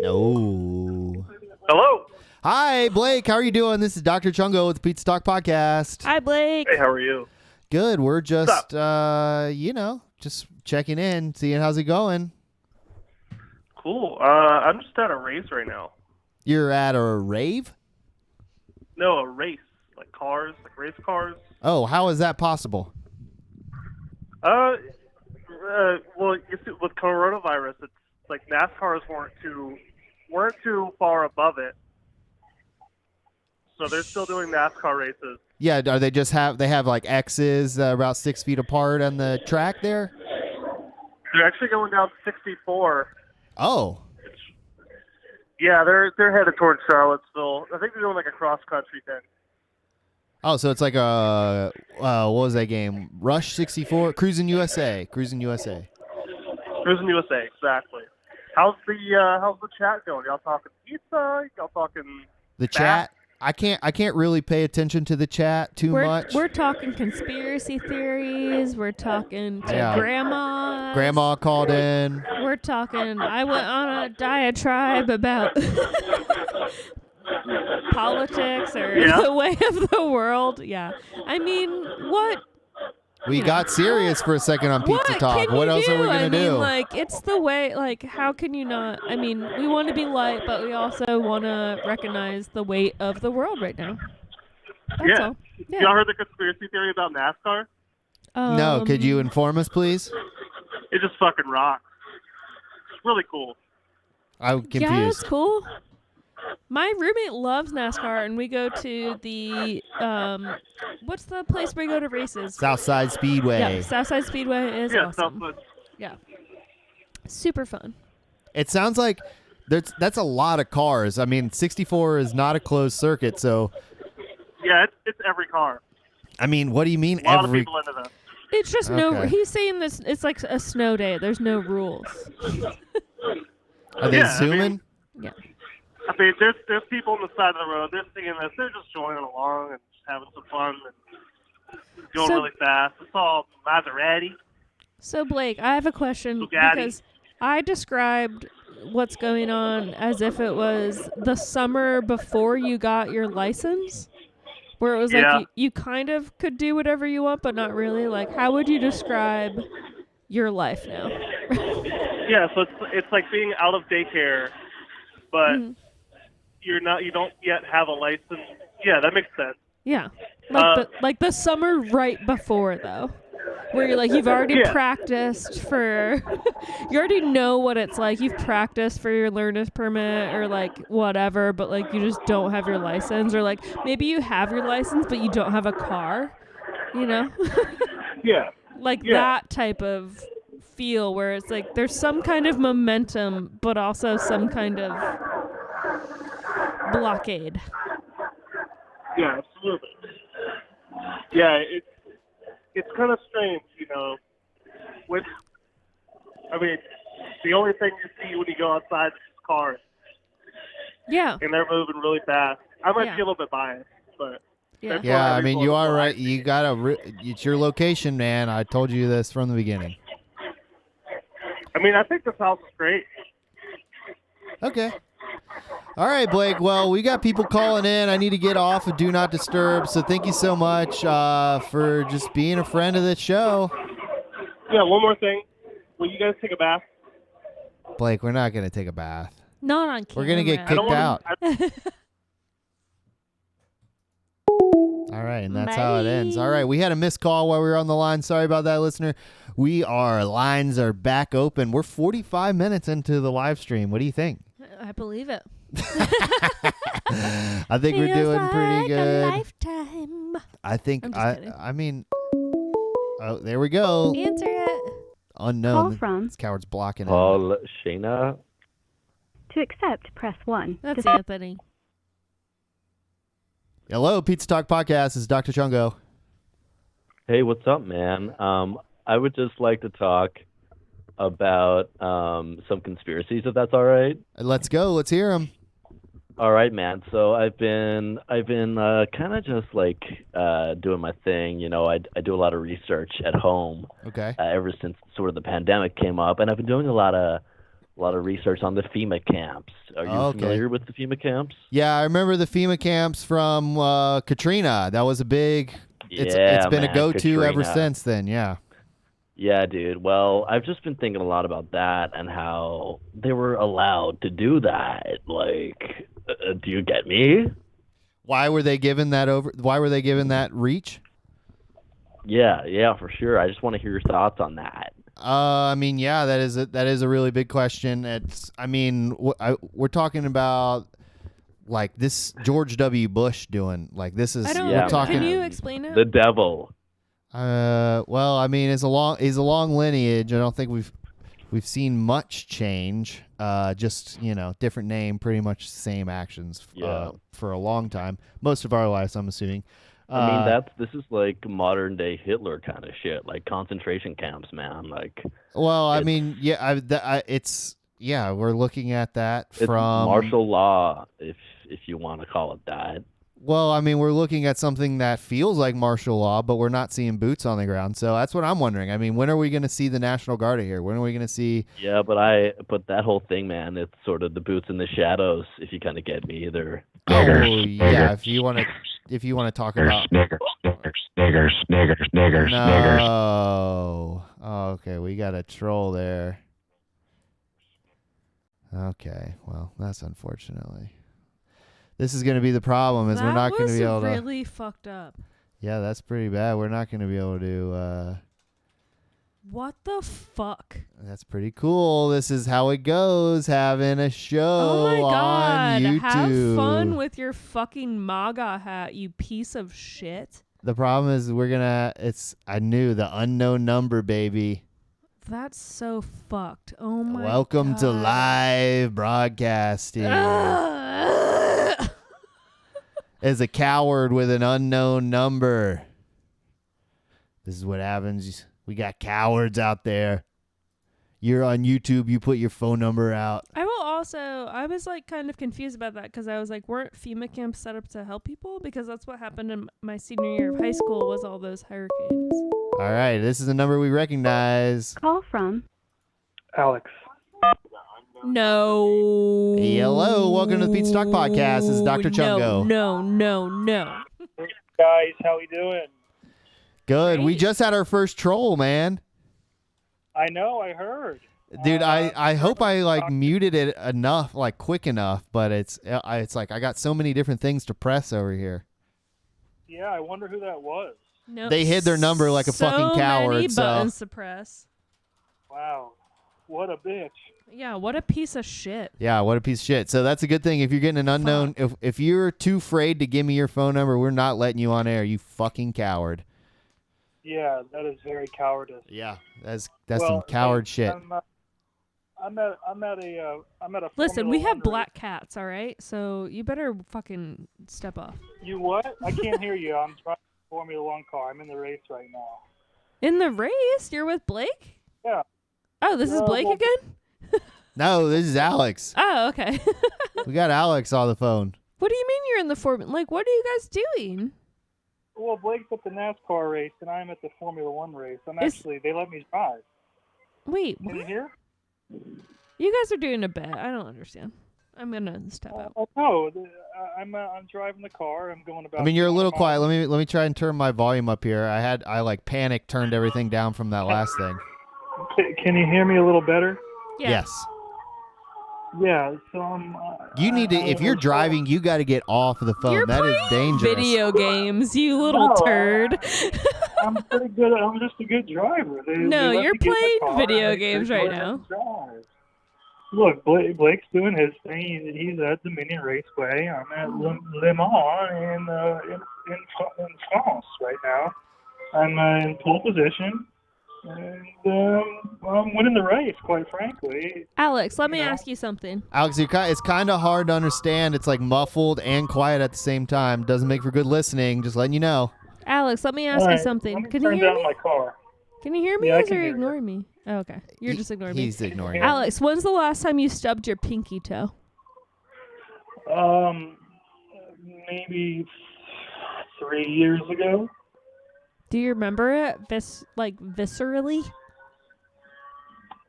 No. Hello. Hi, Blake. How are you doing? This is Dr. Chungo with the Pizza Talk Podcast. Hi, Blake. Hey, how are you? Good. We're just, What's just checking in, seeing how's it going. Cool. I'm just at a race right now. You're at a rave? No, a race. Like cars, like race cars. Oh, how is that possible? Well, you see, with coronavirus, it's like NASCARs weren't too far above it. So they're still doing NASCAR races. Yeah, are they have like X's about 6 feet apart on the track there? They're actually going down 64. Oh. Yeah, they're headed towards Charlottesville. I think they're doing like a cross country thing. Oh, so it's like a what was that game? Rush 64, Cruising USA. Cruising USA, exactly. How's the chat going? Y'all talking pizza? Y'all talking The chat? I can't really pay attention to the chat too much. We're talking conspiracy theories. We're talking to grandma. Grandma called in. We're talking. I went on a diatribe about politics or the way of the world. Yeah. I mean, what? We got serious for a second on Pizza Talk. What else are we going to do? Like, it's the way, like, how can you not? I mean, we want to be light, but we also want to recognize the weight of the world right now. That's all. Yeah. Y'all heard the conspiracy theory about NASCAR? No, could you inform us, please? It just fucking rocks. It's really cool. I'm confused. Yeah, it's cool. My roommate loves NASCAR, and we go to the what's the place where we go to races? Southside Speedway. Yeah, Southside Speedway is awesome. Southside. Yeah, super fun. It sounds like that's a lot of cars. I mean, 64 is not a closed circuit, so. Yeah, it's every car. I mean, what do you mean a lot every? of people into this. It's just Okay. He's saying this. It's like a snow day. There's no rules. Are they Yeah, zooming? Yeah. I mean, there's people on the side of the road. They're singing this. They're just joining along and just having some fun and going really fast. It's all Maserati. So Blake, I have a question Bugatti. because I described what's going on as if it was the summer before you got your license, where it was like you kind of could do whatever you want, but not really. Like, how would you describe your life now? Yeah, so it's like being out of daycare, but you don't yet have a license. Yeah, that makes sense. Yeah, like the summer right before though, where you're like you've already practiced for, you already know what it's like. You've practiced for your learner's permit or like whatever, but like you just don't have your license, or like maybe you have your license but you don't have a car, you know? Yeah. Like that type of feel where it's like there's some kind of momentum but also some kind of blockade. Yeah, absolutely. Yeah, it's kind of strange, you know. The only thing you see when you go outside is cars. Yeah. And they're moving really fast. I might Yeah. be a little bit biased, but Yeah. Yeah, I mean, you are right. You it's your location, man. I told you this from the beginning. I mean, I think this house is great. Okay. All right, Blake. Well, we got people calling in. I need to get off of Do Not Disturb. So thank you so much for just being a friend of the show. Yeah, one more thing. Will you guys take a bath? Blake, we're not going to take a bath. Not on camera. We're going to get kicked out. All All right, and that's how it ends. All right, we had a missed call while we were on the line. Sorry about that, listener. Lines are back open. We're 45 minutes into the live stream. What do you think? I believe it. I think we're doing pretty good. A lifetime. I think I'm just kidding. I mean, oh, there we go. Answer it. Unknown. Call from This coward's blocking it. Paul Shayna. to accept, press 1. That's To Anthony. Hello, Pizza Talk Podcast. This is Dr. Chungo. Hey, what's up, man? I would just like to talk about some conspiracies, if that's all right. Let's go. Let's hear them. All right, man. So I've been kind of just like doing my thing. You know, I do a lot of research at home Okay. ever since sort of the pandemic came up, and I've been doing a lot of research on the FEMA camps. Are you Okay. familiar with the FEMA camps? Yeah, I remember the FEMA camps from Katrina. That was a big. It's been man, a go-to ever Katrina. since then. Yeah. Yeah, dude. Well, I've just been thinking a lot about that and how they were allowed to do that. Like, do you get me? Why were they given that reach? Yeah, for sure. I just want to hear your thoughts on that. I mean, yeah, that is a really big question. We're talking about like this George W. Bush doing like this is. I don't. Yeah, we're talking. Can you explain it? The devil. Well, I mean, it's a long lineage. I don't think we've seen much change. Just different name, pretty much same actions. Yeah. For a long time, most of our lives, I'm assuming. I mean, this is like modern day Hitler kind of shit, like concentration camps, man. Like, Well, I mean, yeah, we're looking at that it's from martial law, if you want to call it that. Well, I mean, we're looking at something that feels like martial law, but we're not seeing boots on the ground. So that's what I'm wondering. I mean, when are we going to see the National Guard here? When are we going to see? Yeah, but that whole thing, man, it's sort of the boots in the shadows. If you kind of get me, either. Oh, yeah. If you want to talk about Sniggers. No. Oh, okay, we got a troll there. Okay, well, that's unfortunately. This is going to be the problem. Is we're not going to be able to. That was really fucked up. Yeah, that's pretty bad. We're not going to be able to. What the fuck? That's pretty cool. This is how it goes. Having a show Oh my on god! YouTube. Have fun with your fucking MAGA hat, you piece of shit. The problem is I knew the unknown number, baby. That's so fucked. Oh my Welcome god. to live broadcasting. As a coward with an unknown number. This is what happens. We got cowards out there. You're on YouTube. You put your phone number out. I was like kind of confused about that because I was like, weren't FEMA camps set up to help people? Because that's what happened in my senior year of high school was all those hurricanes. All right. This is a number we recognize. call from Alex. No. Hello. Welcome to the Pizza Talk Podcast. This is Dr. Chungo. No. Guys, how we doing? Good. We Great. just had our first troll, man. I know, I heard. Dude, I hope I like muted it enough, like quick enough, but it's like I got so many different things to press over here. Yeah, I wonder who that was. No. They hid their number like a fucking coward, Many so- buttons to press. Wow. What a bitch. Yeah, what a piece of shit. Yeah, what a piece of shit. So that's a good thing. If you're getting an unknown, if you're too afraid to give me your phone number, we're not letting you on air. You fucking coward. Yeah, that is very cowardice. Yeah, that's some coward shit. I'm at a Listen, we Formula have One black cats, all right? So you better fucking step up. race. You what? I can't hear you. I'm driving a Formula One car. I'm in the race right now. In the race? You're with Blake? Yeah. Oh, this is Blake well- again? No, this is Alex. Oh, okay. We got Alex on the phone. What do you mean you're in the Formula? Like, what are you guys doing? Well, Blake's at the NASCAR race, and I'm at the Formula One race. Is- They let me drive. Wait, Can you what? hear? You guys are doing a bet. I don't understand. I'm gonna step out. Oh no, I'm driving the car. I'm going about. I mean, you're a little 200 quiet. miles. Let me try and turn my volume up here. I like panicked, turned everything down from that last thing. Can you hear me a little better? Yeah. Yes. Yeah, so You need to. If you're driving, you got to get off of the phone. You're That is playing dangerous. video games, you little No, turd. I'm pretty good. I'm just a good driver. No, they let you're me get in the playing car video and they games go right ahead now. and drive. Look, Blake's doing his thing. He's at Dominion Raceway. I'm at Le Mans in France right now. I'm in pole position, and I'm winning the race, quite frankly. Alex, let me ask you something. Alex, it's kind of hard to understand. It's like muffled and quiet at the same time. Doesn't make for good listening. Just letting you know. Alex, let me ask All you right, something. let me Can you turn hear down me? my car. Can you hear me, Yeah, I or can are you hear you. ignoring me? Oh, okay. You're just ignoring me. He's ignoring you. Alex, when's the last time you stubbed your pinky toe? Maybe 3 years ago. Do you remember it viscerally?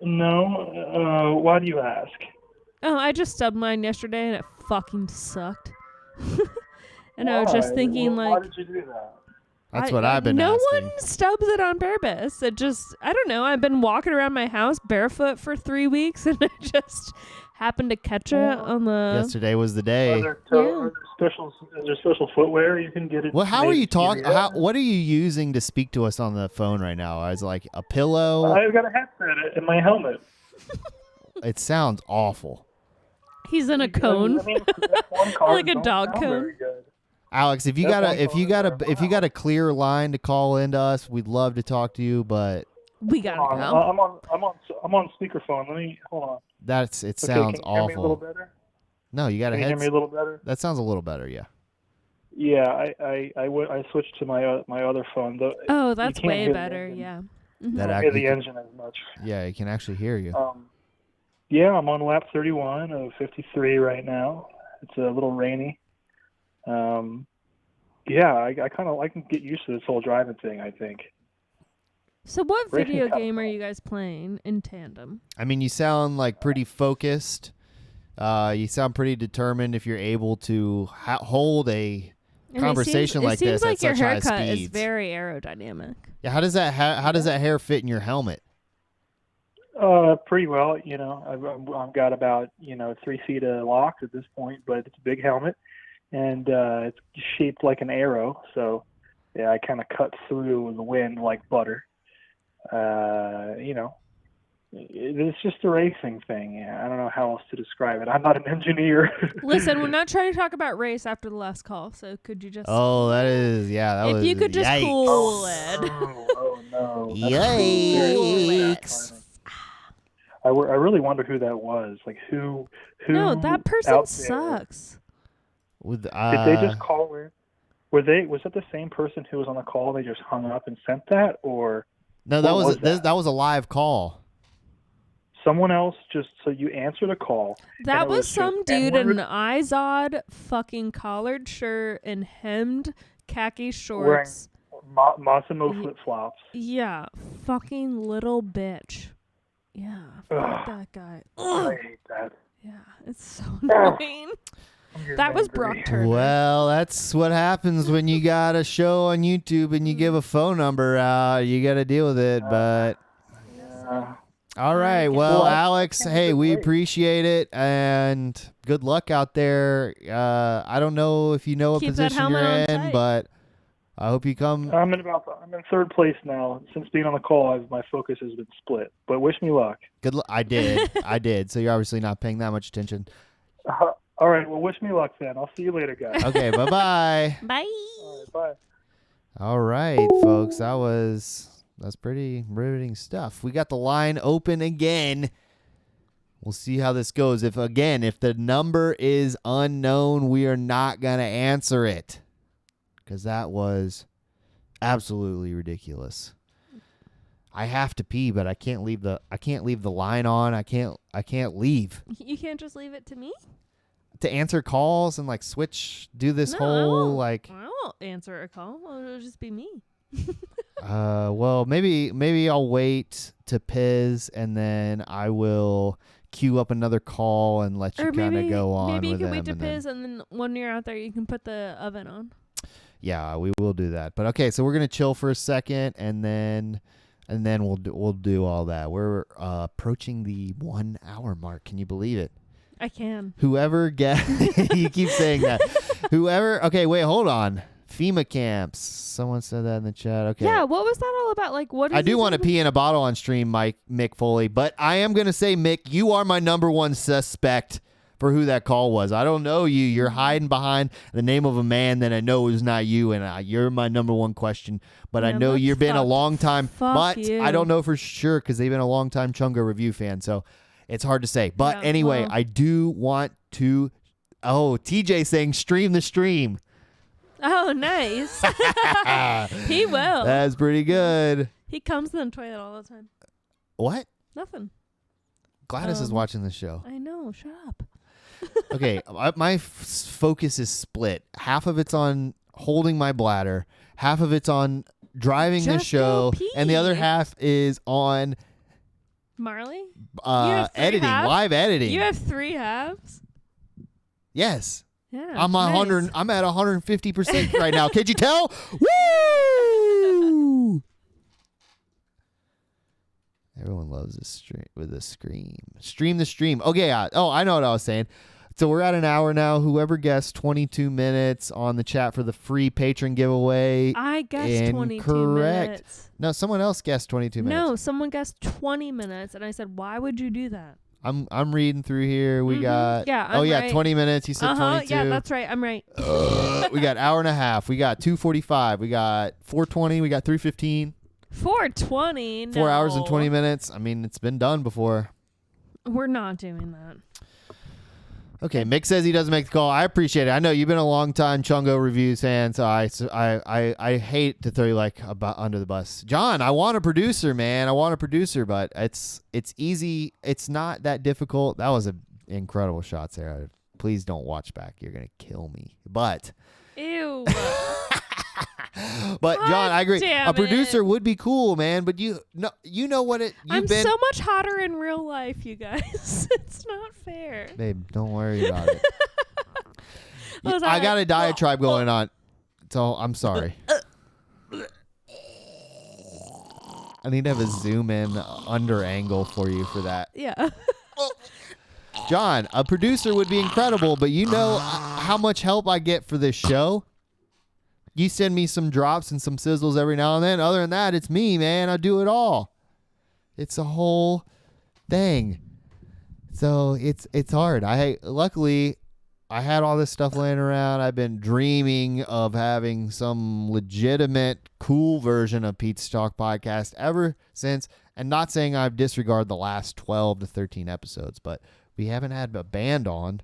No. Why do you ask? Oh, I just stubbed mine yesterday and it fucking sucked. And I was just thinking, Why did you do that? That's what I've been no asking. one stubs it on purpose. It just, I don't know. I've been walking around my house barefoot for 3 weeks and I just happened to catch it on the... Yesterday was the day. Is there special footwear you can get it? Well, how are you talking? What are you using to speak to us on the phone right now? Is it like a pillow? I've got a headset in my helmet. It sounds awful. He's in a cone. Like a dog cone. Alex, if you got a clear line to call into us, we'd love to talk to you, but we gotta go. I'm on speakerphone. Let me hold on. It sounds can you awful. hear me a little better? No, you got a headset. Can you hear me a little better? That sounds a little better, yeah. Yeah, I switched to my other phone. Oh, that's way better. Yeah. Mm-hmm. I don't hear the engine as much. Yeah, it can actually hear you. Yeah, I'm on lap 31 of 53 right now. It's a little rainy. Yeah, I can get used to this whole driving thing, I think. So what video game are you guys playing in tandem? I mean, you sound like pretty focused. You sound pretty determined if you're able to hold a conversation like this at such high speeds. It seems like your haircut is very aerodynamic. Yeah, how does that hair fit in your helmet? Pretty well. You know, I've got about 3 feet of lock at this point, but it's a big helmet, and it's shaped like an arrow. So yeah, I kind of cut through the wind like butter. It's just a racing thing. Yeah, I don't know how else to describe it. I'm not an engineer. Listen, we're not trying to talk about race after the last call, so could you just... Oh, that is, yeah, that if was... you could just cool it. Oh, no. Yikes. I really wonder who that was. Like, who No, that person sucks. Did Did they just call in? Was that the same person who was on the call? They just hung up and sent that, or... No, that was a live call. Someone else so you answered a call. That was some dude in an Izod fucking collared shirt and hemmed khaki shorts. Wearing Massimo flip-flops. Yeah, fucking little bitch. Yeah, fuck that guy. Ugh. I hate that. Yeah, it's so annoying. That was Brock Turner. Well, that's what happens when you got a show on YouTube and you give a phone number out. You got to deal with it, but... Yeah. All right. Well, Alex, hey, we appreciate it, and good luck out there. I don't know if you know what position you're in, but I hope you come. I'm in third place now. Since being on the call, my focus has been split. But wish me luck. Good luck. I did. So you're obviously not paying that much attention. All right. Well, wish me luck then. I'll see you later, guys. Okay. Bye-bye. Bye. All right, bye. All right, folks. That's pretty riveting stuff. We got the line open again. We'll see how this goes. If the number is unknown, we are not going to answer it, because that was absolutely ridiculous. I have to pee, but I can't leave the line on. I can't leave. You can't just leave it to me? To answer calls and do this whole I won't answer a call. It'll just be me. Well, maybe I'll wait to Piz, and then I will queue up another call and let you kind of go on. Maybe you with can them wait to Piz, and then when you're out there, you can put the oven on. Yeah, we will do that. But okay, so we're gonna chill for a second, and then we'll do all that. We're approaching the 1 hour mark. Can you believe it? I can. Whoever you keep saying that. Okay, wait, hold on. FEMA camps. Someone said that in the chat. Okay. Yeah, what was that all about? Like, what is I do want to pee in a bottle on stream, Mick Foley, but I am going to say, Mick, you are my number one suspect for who that call was. I don't know you. You're hiding behind the name of a man that I know is not you, and you're my number one question. But I know you've been a long time, but you. I don't know for sure because they've been a long time Chunga review fan, so it's hard to say. But anyway, well. I do want to. Oh, TJ saying stream the stream. Oh, nice. He will. That's pretty good. He comes to the toilet all the time. What? Nothing. Gladys is watching the show. I know. Shut up. Okay, my focus is split. Half of it's on holding my bladder. Half of it's on driving the Just show. go pee. And the other half is on Marley? editing, halves? live editing. You have 3 halves? Yes. Yeah. I'm nice. I'm at 150% right now. Can't you tell? Woo! Everyone loves this stream with a scream. Stream the stream. Okay. I know what I was saying. So we're at an hour now. Whoever guessed 22 minutes on the chat for the free patron giveaway. I guessed 22 incorrect. minutes. No, someone else guessed 22 minutes. No, someone guessed 20 minutes, and I said, why would you do that? I'm reading through here. We got I'm right. 20 minutes. You said 22. Yeah, that's right. I'm right. We got hour and a half. We got 2:45. We got 4:20. We got 3:15. 4:20. 4 hours and 20 minutes. I mean, it's been done before. We're not doing that. Okay, Mick says he doesn't make the call. I appreciate it. I know you've been a long time Chungo Reviews fan, so I hate to throw you like under the bus. John, I want a producer, man. I want a producer, but it's easy. It's not that difficult. That was an incredible shot, Sarah. Please don't watch back. You're gonna kill me. But Ew. But John, I agree. damn A producer it. would be cool, man. But you know what it. I'm so much hotter in real life, you guys. It's not fair. Babe, don't worry about it. Was I that got a like- diatribe going on, so I'm sorry. I need to have a zoom in under angle for you for that. Yeah. John, a producer would be incredible, but you know how much help I get for this show? You send me some drops and some sizzles every now and then. Other than that, it's me, man. I do it all. It's a whole thing. So it's hard. Luckily I had all this stuff laying around. I've been dreaming of having some legitimate cool version of Pete's Talk podcast ever since, and not saying I've disregarded the last 12 to 13 episodes, but we haven't had a band on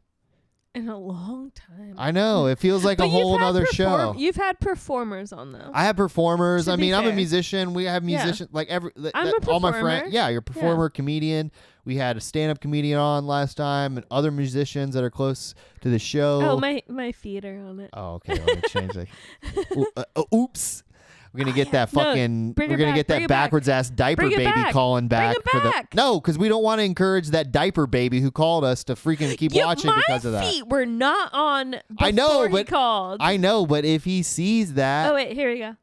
In a long time. I know. It feels like But a whole you've had other show. You've had performers on, though. I have performers. To I be mean, I'm a fair. musician. We have musicians like I'm a all my performer. friends. Yeah, you're a performer, comedian. We had a stand-up comedian on last time, and other musicians that are close to the show. Oh, my feet are on it. Oh, okay. Let me change that. Oops. We're gonna get that No, fucking. bring We're it gonna back, get bring that it back. backwards ass diaper Bring it baby back. calling back Bring it for back. the. No, because we don't want to encourage that diaper baby who called us to freaking keep watching because of that. My feet were not on before I know, he but called. I know, but if he sees that, Oh, wait, here we go.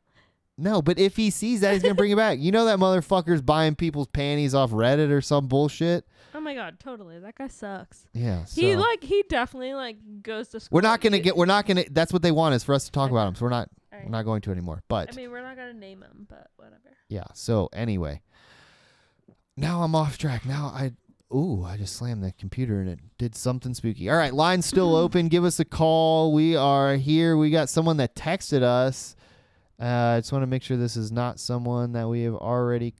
no, but if he sees that, he's gonna bring it back. You know that motherfucker's buying people's panties off Reddit or some bullshit. Oh my god, totally. That guy sucks. Yeah, so He definitely goes to school. we're not gonna. That's what they want is for us to talk about him. So we're not. All right. We're not going to anymore. But I mean, we're not gonna name him, but whatever. yeah. So anyway, now I'm off track. Now I just slammed the computer and it did something spooky. All right, line's still open. Give us a call. We are here. We got someone that texted us. I just want to make sure this is not someone that we have already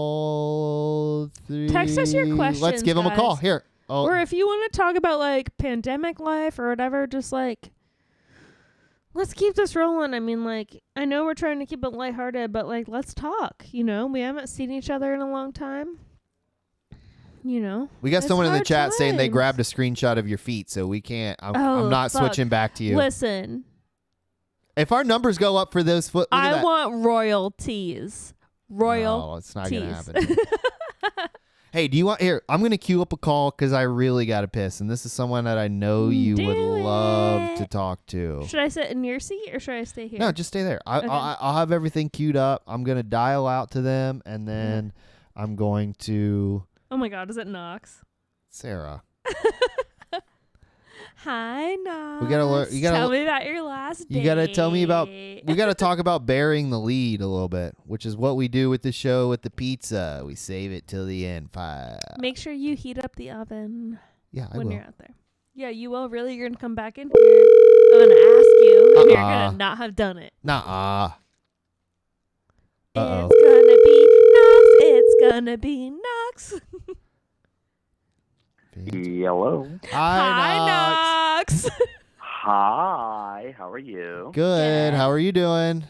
called. Text us your Let's questions, give them a call. guys. Here. Oh, Or if you want to talk about like pandemic life or whatever, just like let's keep this rolling. I mean, like I know we're trying to keep it lighthearted, but like let's talk. You know, we haven't seen each other in a long time. You know, we got it's someone in the hard chat saying they times. grabbed a screenshot of your feet, so we can't. I'm Oh, not fuck. switching back to you. Listen, If our numbers go up for those foot, look at I that. want royalties. No, it's not gonna happen. Hey, do you want here? I'm gonna queue up a call because I really got to piss, and this is someone that I know you Do would love it. to talk to. Should I sit in your seat or should I stay here? No, just stay there. Okay. I'll have everything queued up. I'm gonna dial out to them, and then I'm going to Oh my god, is it Knox? Sarah. Hi, Knox. We gotta learn. You gotta tell me about your last You gotta tell me about. date. We gotta talk about burying the lead a little bit, which is what we do with the show with the pizza. We save it till the end. Make sure you heat up the oven Yeah, I when will. you're out there. Yeah, you will. Really, you're gonna come back in here. I'm gonna ask you, and you're gonna not have done it. Nuh-uh. Uh-oh. It's gonna be Knox. Hello. Hi, Knox. Knox. Hi. How are you? Good. Good. How are you doing?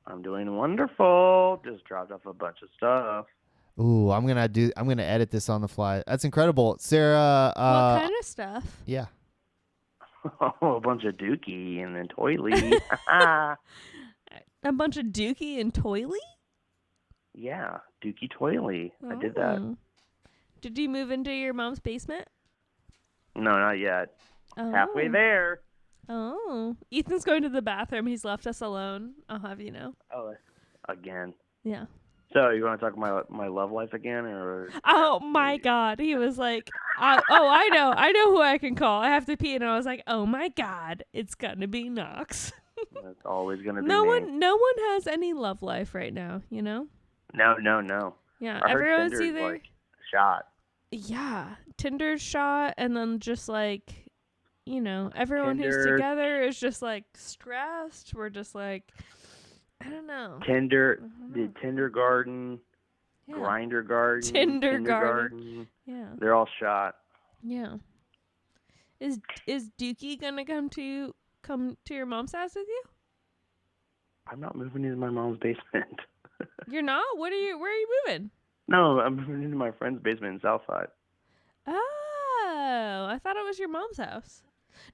I'm doing wonderful. Just dropped off a bunch of stuff. Ooh, I'm gonna edit this on the fly. That's incredible, Sarah. What kind of stuff? Yeah. Oh, a bunch of dookie and then toilet. A bunch of dookie and toilet? Yeah, dookie toilet. I did that. Oh. Did you move into your mom's basement? No, not yet. Oh. Halfway there. Oh. Ethan's going to the bathroom. He's left us alone. I'll have you know. Oh, again. Yeah. So you want to talk about my love life again, or? Oh my God. He was like, I know who I can call. I have to pee. And I was like, oh my God, it's gonna be Knox. It's always gonna be No me. one has any love life right now, you know? No. Yeah. I heard Everyone's Tinder's either like shot. yeah, Tinder's shot, and then just like, you know, everyone who's Tinder. together is just like stressed. We're just like, I don't know. Tinder, Mhm. the Tinder Garden, Yeah. Grinder Garden, Tinder Tinder Garden. Yeah. They're all shot. Yeah. Is Dookie gonna come to your mom's house with you? I'm not moving into my mom's basement. You're not? Where are you moving? No, I'm moving into my friend's basement in Southside. Oh, I thought it was your mom's house.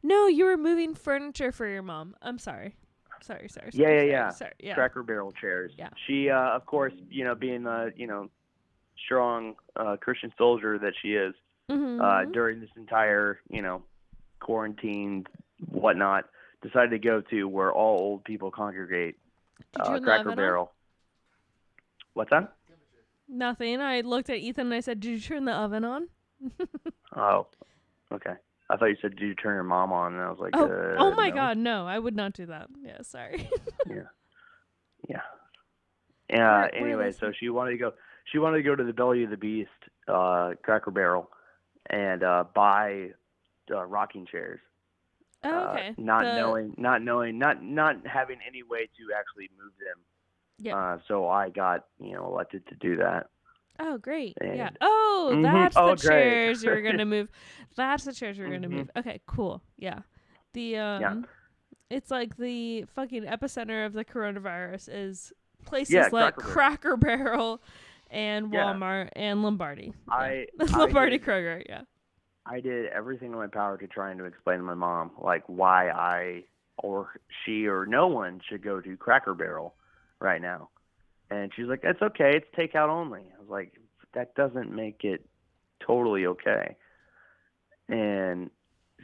No, you were moving furniture for your mom. I'm sorry. Sorry. Yeah. Sorry. Yeah. Cracker Barrel chairs. Yeah. She, of course, being the, strong Christian soldier that she is, Mm-hmm. during this entire, quarantine, whatnot, decided to go to where all old people congregate, Did you turn the Cracker oven on? Barrel. What's that? Nothing. I looked at Ethan and I said, "Did you turn the oven on?" Oh, okay. I thought you said, "Did you turn your mom on?" And I was like, Oh my no. God, no! I would not do that. Yeah, sorry. Yeah. We're Anyway, so listening. she wanted to go to the Belly of the Beast, Cracker Barrel, and buy rocking chairs. Oh, okay. Not having any way to actually move them. Yeah. So I got elected to do that. Oh, great. And- Yeah. Oh, Mhm. that's Oh, the great. chairs you were gonna move. That's the chairs you were gonna Mhm. move. Okay, cool. Yeah. The it's like the fucking epicenter of the coronavirus is places like Cracker Cracker Barrel and Yeah. Walmart and Lombardi. I Lombardi did- Kroger, yeah. I did everything in my power to try and to explain to my mom like why I or she or no one should go to Cracker Barrel right now. And she's like, "It's okay. It's takeout only." I was like, "That doesn't make it totally okay." And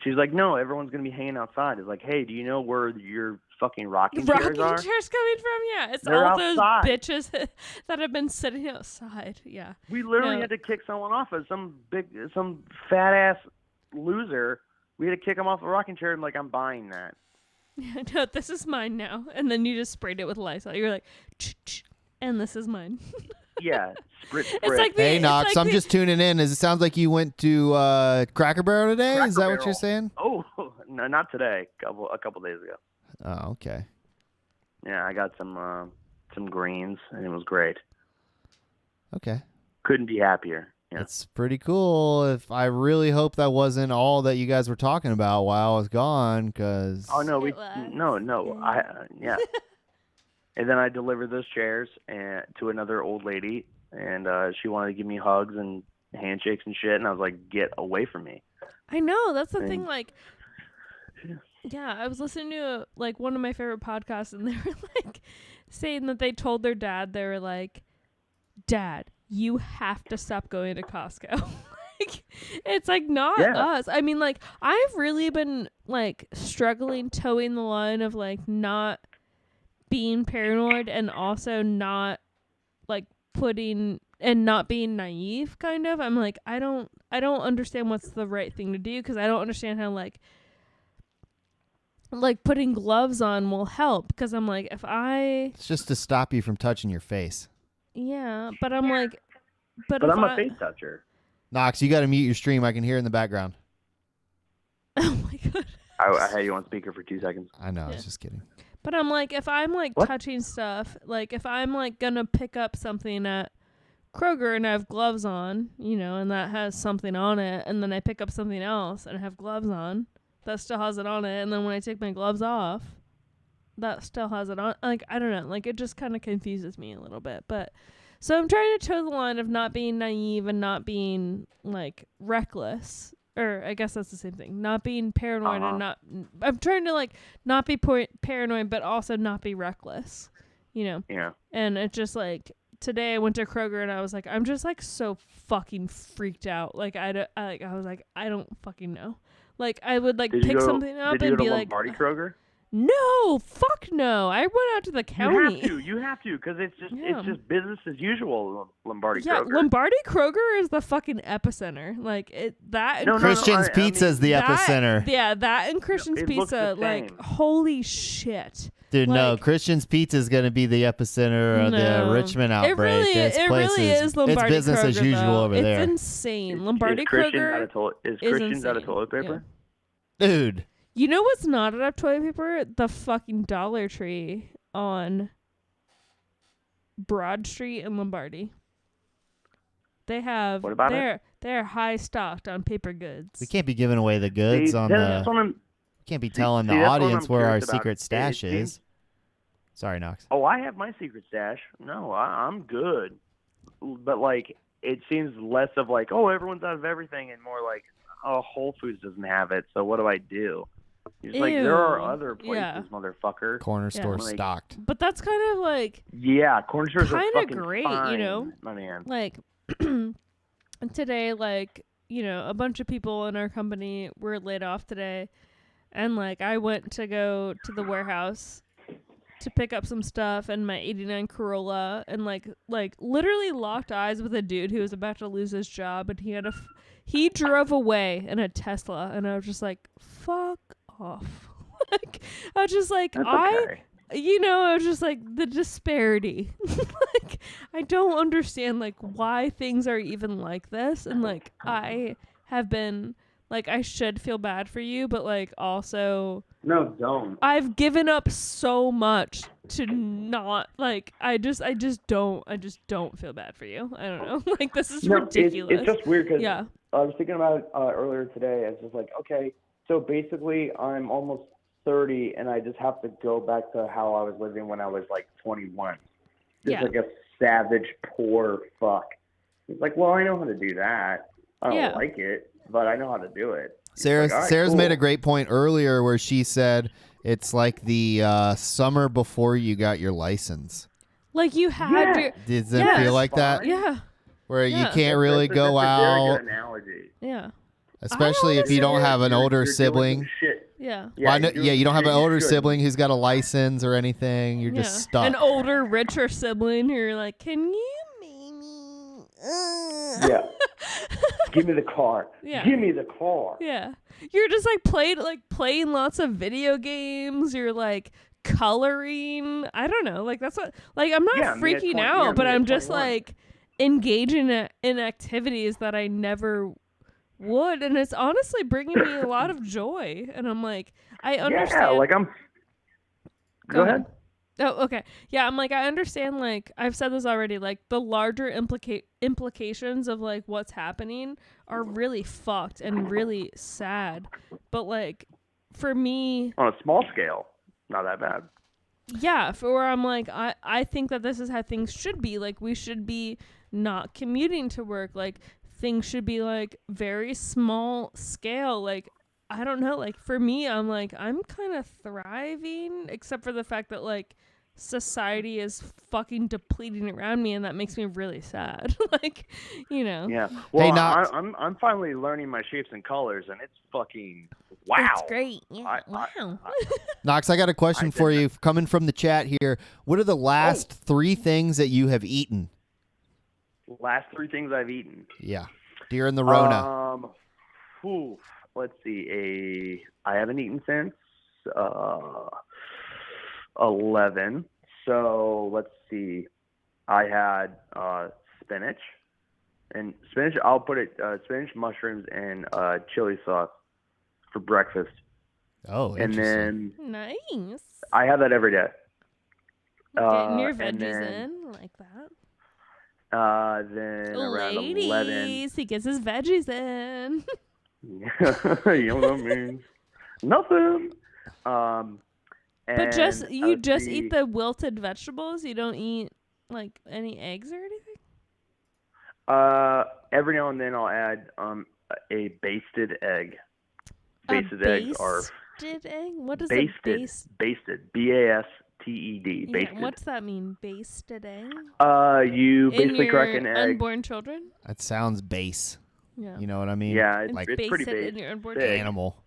she's like, "No, everyone's going to be hanging outside." It's like, "Hey, do you know where your fucking rocking chairs Rocking are?" chairs coming from? Yeah. It's They're all outside. those bitches that have been sitting outside. Yeah. We literally No. had to kick someone off as some fat ass loser. We had to kick him off the rocking chair and like, "I'm buying that." Yeah, no, this is mine now. And then you just sprayed it with Lysol. You're like, and this is mine. Yeah, sprit. It's like Hey, it's Knox, like I'm just tuning in. It sounds like you went to Cracker Barrel today. Cracker Is that what Barrel. you're saying? Oh, no, not today. A couple days ago. Oh, okay. Yeah, I got some greens, and it was great. Okay. Couldn't be happier. Yeah. That's pretty cool. If I really hope that wasn't all that you guys were talking about while I was gone, because Oh no, It was. no. Yeah. And then I delivered those chairs to another old lady, and she wanted to give me hugs and handshakes and shit, and I was like, "Get away from me!" I know, that's the thing. And- Like, yeah, I was listening to like one of my favorite podcasts, and they were like saying that they told their dad, they were like, "Dad, you have to stop going to Costco." Like, it's like not Yeah. us. I mean, like, I've really been like struggling towing the line of like not being paranoid and also not like putting not being naive, kind of. I'm like, I don't understand what's the right thing to do, because I don't understand how like putting gloves on will help, because I'm like, It's just to stop you from touching your face. Yeah, but I'm like, But I'm a face toucher. Knox, you got to mute your stream. I can hear in the background. Oh my god. I had you on speaker for 2 seconds. I know. I was just kidding. But I'm like, if I'm like What? touching stuff, like if I'm like gonna pick up something at Kroger and I have gloves on, you know, and that has something on it, and then I pick up something else and I have gloves on, that still has it on it, and then when I take my gloves off, that still has it on. Like, I don't know, like it just kind of confuses me a little bit. But so I'm trying to toe the line of not being naive and not being like reckless. Or I guess that's the same thing. Not being paranoid and not... I'm trying to, like, not be paranoid, but also not be reckless, you know? Yeah. And it's just, like, today I went to Kroger and I was like, I'm just, like, so fucking freaked out. Like, I was like, I don't fucking know. Like, I would, like, pick something up and be like... Lombardi Kroger? No, fuck no. I went out to the county. You have to, because it's just business as usual. Lombardi Yeah, Kroger. Lombardi Kroger is the fucking epicenter. Like that. And Christian's Pizza is the epicenter. Yeah, that and Christian's It looks Pizza. the Like, same. holy shit. Dude, no. Like- Christian's Pizza is going to be the epicenter of No. the Richmond outbreak. It really is Lombardi It's business Kroger, as usual though. over there. It's insane. Lombardi is Christian's Kroger out of toilet, is is Christian's out of insane. toilet paper? Dude. You know what's not out of toilet paper? The fucking Dollar Tree on Broad Street in Lombardi. They have... What about it? They're high stocked on paper goods. We can't be giving away the goods See, on that's the... what I'm- Can't be telling see, the that's what audience I'm where our curious about. secret stash It is. seems- Sorry, Knox. Oh, I have my secret stash. No, I'm good. But, like, it seems less of like, oh, everyone's out of everything, and more like, oh, Whole Foods doesn't have it, so what do I do? He's like, there are Ew. other places, Yeah. motherfucker. Corner store like- stocked. But that's kind of like... Yeah, corner stores are Kinda fucking great, fine, you know? my man. Like, today, like, you know, a bunch of people in our company were laid off today. And, like, I went to go to the warehouse to pick up some stuff and my 89 Corolla, and, like literally locked eyes with a dude who was about to lose his job. And he had he drove away in a Tesla. And I was just like, fuck off. Like, I was just like, That's okay. I was just like, the disparity. Like, I don't understand, like, why things are even like this. And, like, I have been, like, I should feel bad for you, but, like, also... No, don't. I've given up so much to not, like, I just don't feel bad for you. I don't know. Like, this is ridiculous. It's just weird because Yeah. I was thinking about it earlier today. I was just like, okay, so basically I'm almost 30 and I just have to go back to how I was living when I was like 21. Just Yeah. like a savage, poor fuck. It's like, well, I know how to do that. I don't Yeah. like it, but I know how to do it. Sarah's like, all right, cool. made a great point earlier where she said it's like the summer before you got your license. Like, you had to... Does it Yes. feel like that? Yeah. Where you Yeah. can't really That's go a very out, good analogy. Yeah. especially if you don't have an older You're doing sibling. some shit. Yeah. Well, I know- you're yeah, you don't have an doing older shit. sibling who's got a license or anything. You're just stuck. An older, richer sibling who you're like, can you maybe... Yeah. Give me the car. Yeah. Give me the car. Yeah. You're just like playing lots of video games. You're like coloring. I don't know. Like, that's what, like, I'm not Yeah, me at freaking 20 out, yeah, but me at I'm just 21. like engaging in activities that I never would. And it's honestly bringing me a lot of joy. And I'm like, I understand. Yeah, like I'm. Go ahead. Oh, okay. Yeah, I'm like, I understand, like, I've said this already, like, the larger implications of, like, what's happening are really fucked and really sad. But, like, for me... On a small scale, not that bad. Yeah, for where I'm like, I think that this is how things should be. Like, we should be not commuting to work. Like, things should be, like, very small scale. Like, I don't know. Like, for me, I'm like, I'm kind of thriving, except for the fact that, like, society is fucking depleting around me, and that makes me really sad. Like, you know. Yeah. Well, Knox. I'm finally learning my shapes and colors, and it's fucking wow. It's great. Yeah. Wow. Knox, I got a question for you coming from the chat here. What are the last 3 things that you have eaten? Last 3 things I've eaten. Yeah. During the Rona. Let's see. I haven't eaten since 11. So let's see. I had spinach. And spinach, I'll put it spinach, mushrooms, and chili sauce for breakfast. Oh, and interesting. then Nice. I have that every day. Getting your and veggies then- in like that. Then around 11. Ladies, he gets his veggies in. You know what I mean? Nothing. But just and, you let's just see, eat the wilted vegetables. You don't eat like any eggs or anything. every now and then I'll add a basted egg. Basted eggs are basted egg. What is basted. a base? Basted. BASTED. Basted. Yeah, what's that mean? Basted egg. You In basically your crack an egg. unborn children. That sounds base. Yeah. You know what I mean? Yeah, it's, Like it's pretty Basted base. in your unborn Thick. children. Animal.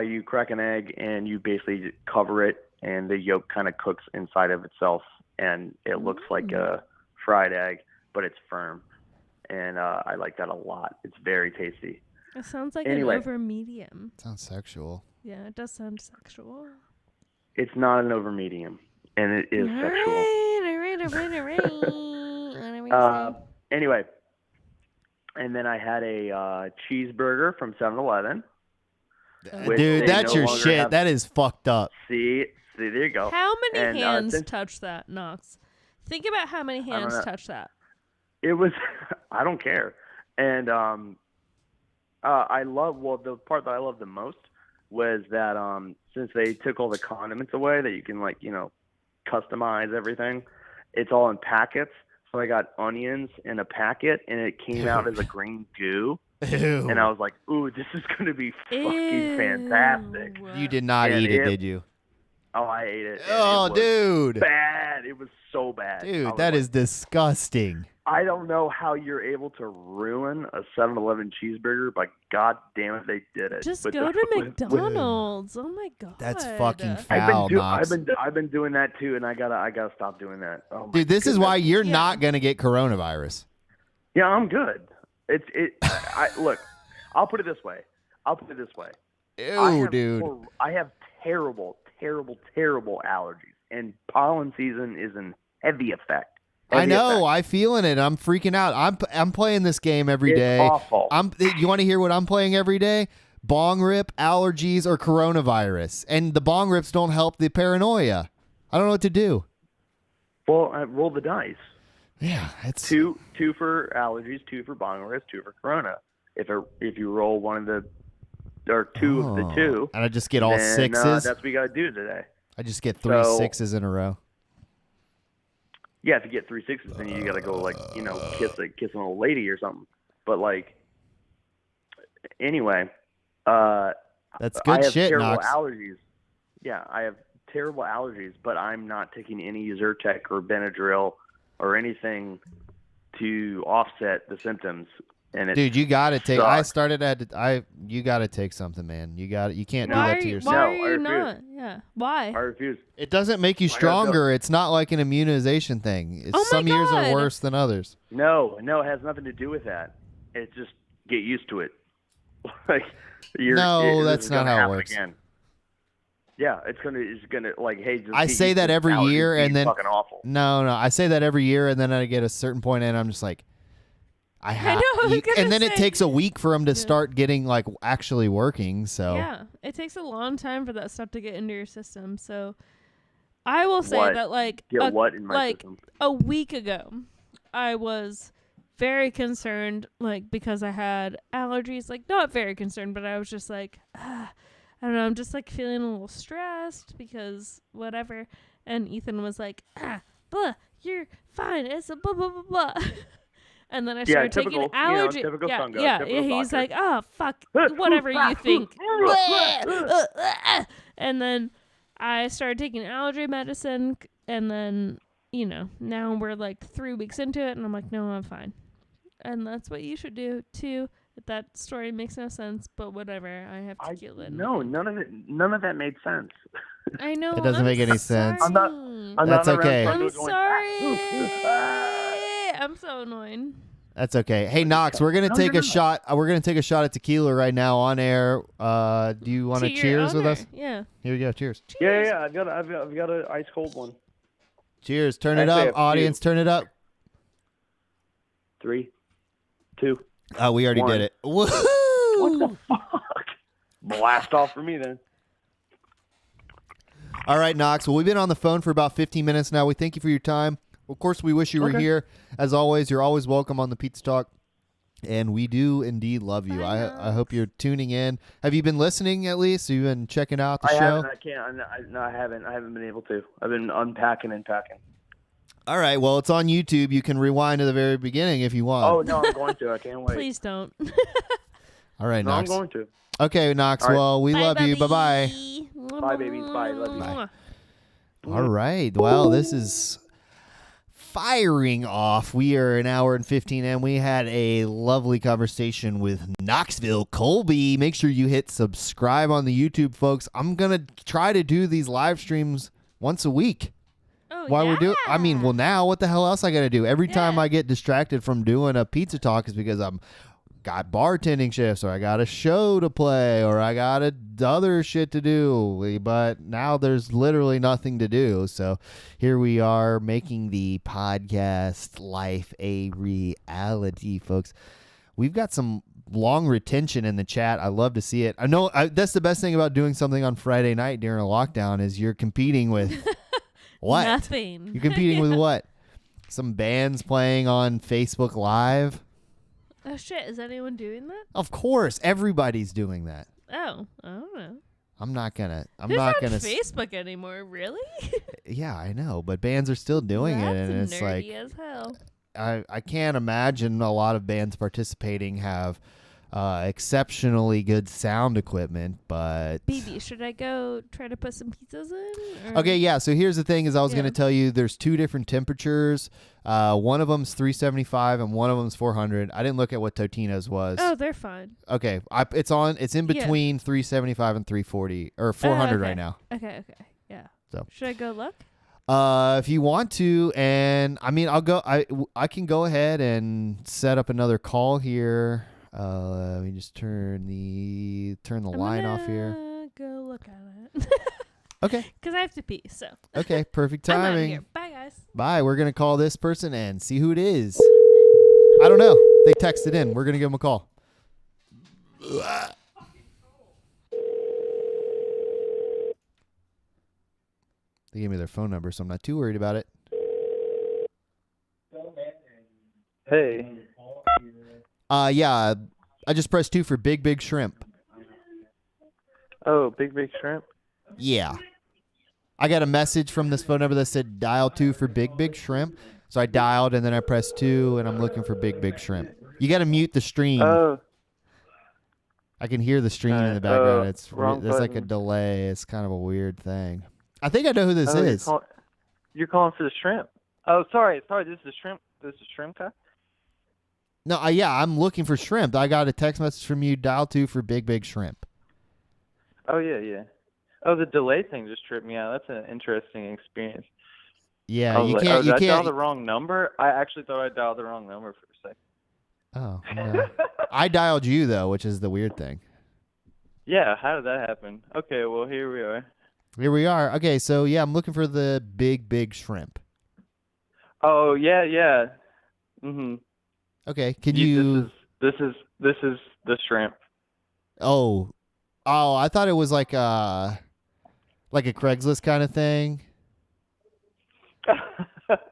You crack an egg and you basically cover it, and the yolk kind of cooks inside of itself, and it looks like a fried egg, but it's firm. And I like that a lot. It's very tasty. It sounds like Anyway. an over medium. Sounds sexual. Yeah, it does sound sexual. It's not an over medium, and it is sexual. All right. Anyway, and then I had a cheeseburger from 7-Eleven. Which Dude, they that's no your longer shit. have- That is fucked up. See, there you go. How many And, hands since- touch that, Knox? Think about how many don't hands know. touch that. It was, I don't care. And the part that I love the most was that since they took all the condiments away that you can customize everything, it's all in packets. So I got onions in a packet, and it came out as a green goo. Ew. And I was like, ooh, this is going to be fucking fantastic. Ew. You did not And eat it, it- did you? Oh, I ate it. and Oh, it was dude. bad. It was so bad. I Dude, was that like, is disgusting. I don't know how you're able to ruin a 7-Eleven cheeseburger, but god damn it, they did it. Just With go the- to with- McDonald's. Oh my god. That's fucking I've foul, been, Knox. I've been doing that too, and I gotta stop doing that. Oh my Dude, this is goodness. why you're Yeah. not gonna get coronavirus. Yeah, I'm good. Look, I'll put it this way. Ew, dude. I have terrible allergies, and pollen season is in heavy effect. I know. Effect. I feeling it. I'm freaking out. I'm playing this game every It's day. awful. You want to hear what I'm playing every day? Bong rip, allergies, or coronavirus. And the bong rips don't help the paranoia. I don't know what to do. Well, roll the dice. Yeah, it's Two for allergies, 2 for bong rips, 2 for corona. If you roll one of the or 2 of the 2, and I just get all then, sixes. that's what you got to do today. I just get 3 So- 6s in a row. Yeah, if you get 3 6s, then you got to go kiss an old lady or something. But anyway, That's I good have shit, terrible Knox. allergies. Yeah, I have terrible allergies, but I'm not taking any Zyrtec or Benadryl or anything to offset the symptoms. And it Dude, you gotta take. sucks. You gotta take something, man. You can't do Why that are to you, yourself. why No, are I you refuse. not? Yeah. Why? I refuse. It doesn't make you Why not? stronger. It's not like an immunization thing. Oh my Some years are God. worse than others. No, it has nothing to do with that. It's just get used to it. No, this that's is not gonna how it happen works. Again. Yeah, it's gonna hey. Just I get say used that to every allergies year, being and then fucking awful. No, I say that every year, and then I get a certain point, and I'm just like, I have. know, I was gonna and then it say. takes a week for them to start getting actually working. So Yeah, it takes a long time for that stuff to get into your system. So I will say What? that Get what in my system? a week ago, I was very concerned, because I had allergies. Not very concerned, but I was just I don't know. I'm just feeling a little stressed because whatever. And Ethan was like, blah, you're fine. It's a blah blah blah blah. And then I started taking typical, allergy. typical yeah, fungo, yeah. typical He's doctor. like, oh fuck, whatever you think. And then I started taking allergy medicine, and then now we're 3 weeks into it, and I'm like, no, I'm fine. And that's what you should do too. That story makes no sense, but whatever. I have tequila. No, none of that made sense. I know. It doesn't I'm make any sense. sorry. I'm not That's around okay. trying to I'm go going, sorry. I'm so annoying. That's okay. Hey, Knox, we're gonna take a shot. We're gonna take a shot at tequila right now on air. Do you want to cheers with us? Yeah. Here we go. Cheers. Yeah. I've got an ice cold one. Cheers. Turn it Actually, I up, have audience. Turn it up. 3, 2. Oh, we already 1. did it. What the fuck? Blast off for me then. All right, Knox. Well, we've been on the phone for about 15 minutes now. We thank you for your time. Of course, we wish you were here. As always, you're always welcome on the Pizza Talk. And we do indeed love you. I hope you're tuning in. Have you been listening at least? Have you been checking out the show? Haven't. I can't. No, I haven't. I haven't been able to. I've been unpacking and packing. All right. Well, it's on YouTube. You can rewind to the very beginning if you want. Oh, no, I'm going to. I can't wait. Please don't. All right, No, Knox. I'm going to. Okay, Knox. All right. Well, we love you. Bye-bye. Bye, babies. Bye. Love you. Bye. All right. Well, this is firing off. We are an hour and 15 and we had a lovely conversation with Knoxville Colby. Make sure you hit subscribe on the YouTube, folks. I'm going to try to do these live streams once a week. Oh, While yeah. we're doing, I mean, well, now what the hell else I got to do? Every time I get distracted from doing a pizza talk is because I'm got bartending shifts, or I got a show to play, or I got other shit to do. But now there's literally nothing to do. So here we are making the podcast life a reality, folks. We've got some long retention in the chat. I love to see it. I know that's the best thing about doing something on Friday night during a lockdown is you're competing with what? Nothing. You're competing with what? Some bands playing on Facebook Live? Oh, shit. Is anyone doing that? Of course, everybody's doing that. Oh, I don't know. I'm not gonna. Who's on Facebook anymore? Really? Yeah, I know, but bands are still doing it, and it's nerdy like as hell. I can't imagine a lot of bands participating have exceptionally good sound equipment, but Baby, should I go try to put some pizzas in? Or? okay, yeah. So here's the thing: is I was Yeah. going to tell you there's two different temperatures. One of them's 375 and one of them's 400. I didn't look at what Totino's was. Oh, they're fine. Okay, it's in between 375 and 340 or 400 right now. Okay. Yeah. So should I go look? If you want to, and I mean, I'll go. I can go ahead and set up another call here. Let me just turn the line off here. Go look at it. Okay. Because I have to pee. So. Okay. Perfect I'm outta timing. here. Bye, guys. Bye. We're gonna call this person and see who it is. I don't know. They texted in. We're gonna give them a call. They gave me their phone number, so I'm not too worried about it. Hey. Yeah. I just pressed 2 for big shrimp. Oh, big shrimp? Yeah. I got a message from this phone number that said dial 2 for big shrimp. So I dialed and then I pressed 2 and I'm looking for big shrimp. You got to mute the stream. Oh. I can hear the stream in the background. There's like a button. delay. It's kind of a weird thing. I think I know who this is. You're calling for the shrimp. Oh, sorry. This is shrimp. This is shrimp guy. No, yeah, I'm looking for shrimp. I got a text message from you. Dial 2 for big shrimp. Oh yeah. Oh, the delay thing just tripped me out. That's an interesting experience. Yeah, I was you like, can't. did You I dial can't. the wrong number? I actually thought I dialed the wrong number for a second. Oh, no. I dialed you though, which is the weird thing. Yeah, how did that happen? Okay, well here we are. Here we are. Okay, so yeah, I'm looking for the big shrimp. Oh yeah. Mhm. Okay, can you? This is the shrimp. Oh, I thought it was like a Craigslist kind of thing.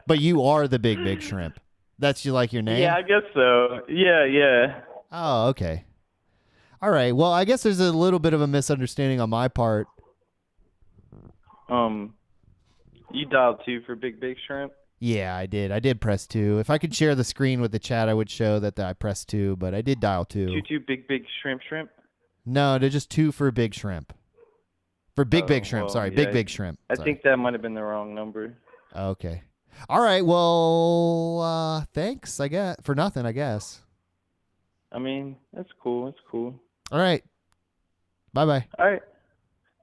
But you are the big shrimp. That's your name? Yeah, I guess so. Yeah. Oh, okay. All right. Well, I guess there's a little bit of a misunderstanding on my part. You dialed 2 for big shrimp? Yeah, I did. I did press 2. If I could share the screen with the chat, I would show that I pressed 2, but I did dial 2. 2 big shrimp? No, they're just 2 for big shrimp. For big shrimp. well, Sorry, yeah, big shrimp. I Sorry. think that might have been the wrong number. Okay. All right. Well, thanks, I guess. For nothing, I guess. I mean, that's cool. It's cool. All right. Bye-bye. All right.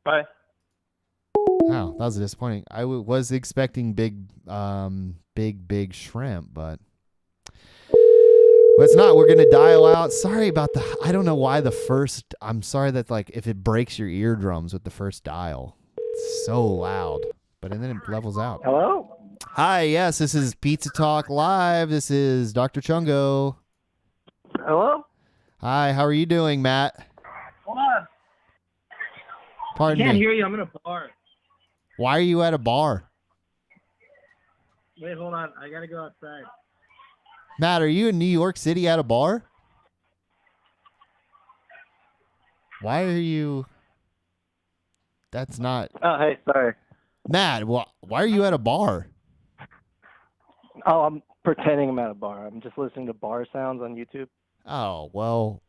Bye. Wow, that was disappointing. I was expecting big shrimp, but But it's not. We're going to dial out. Sorry about I don't know why the first. I'm sorry that like if it breaks your eardrums with the first dial. It's so loud. But and then it levels out. Hello? Hi, yes, this is Pizza Talk Live. This is Dr. Chungo. Hello? Hi, how are you doing, Matt? Hold on. Pardon I can't me. hear you. I'm in a bar. Why are you at a bar? Wait, hold on. I got to go outside. Matt, are you in New York City at a bar? Why are you... That's not... Oh, hey, sorry. Matt, why are you at a bar? Oh, I'm pretending I'm at a bar. I'm just listening to bar sounds on YouTube. Oh, well...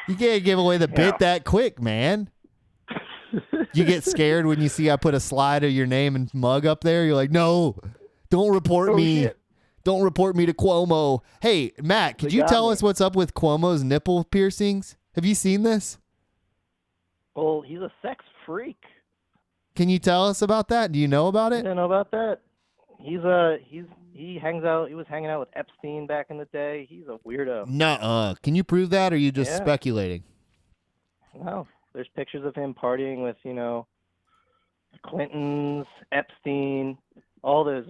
You can't give away the bit that quick, man. You get scared when you see I put a slide of your name and mug up there. You're like, no, don't report me. Shit. Don't report me to Cuomo. Hey, Matt, could They you got tell me. us what's up with Cuomo's nipple piercings? Have you seen this? Well, he's a sex freak. Can you tell us about that? Do you know about I it? didn't know about that. He hangs out. He was hanging out with Epstein back in the day. He's a weirdo. Nuh-uh. Can you prove that, or are you just Yeah. speculating? No, there's pictures of him partying with, Clintons, Epstein, all those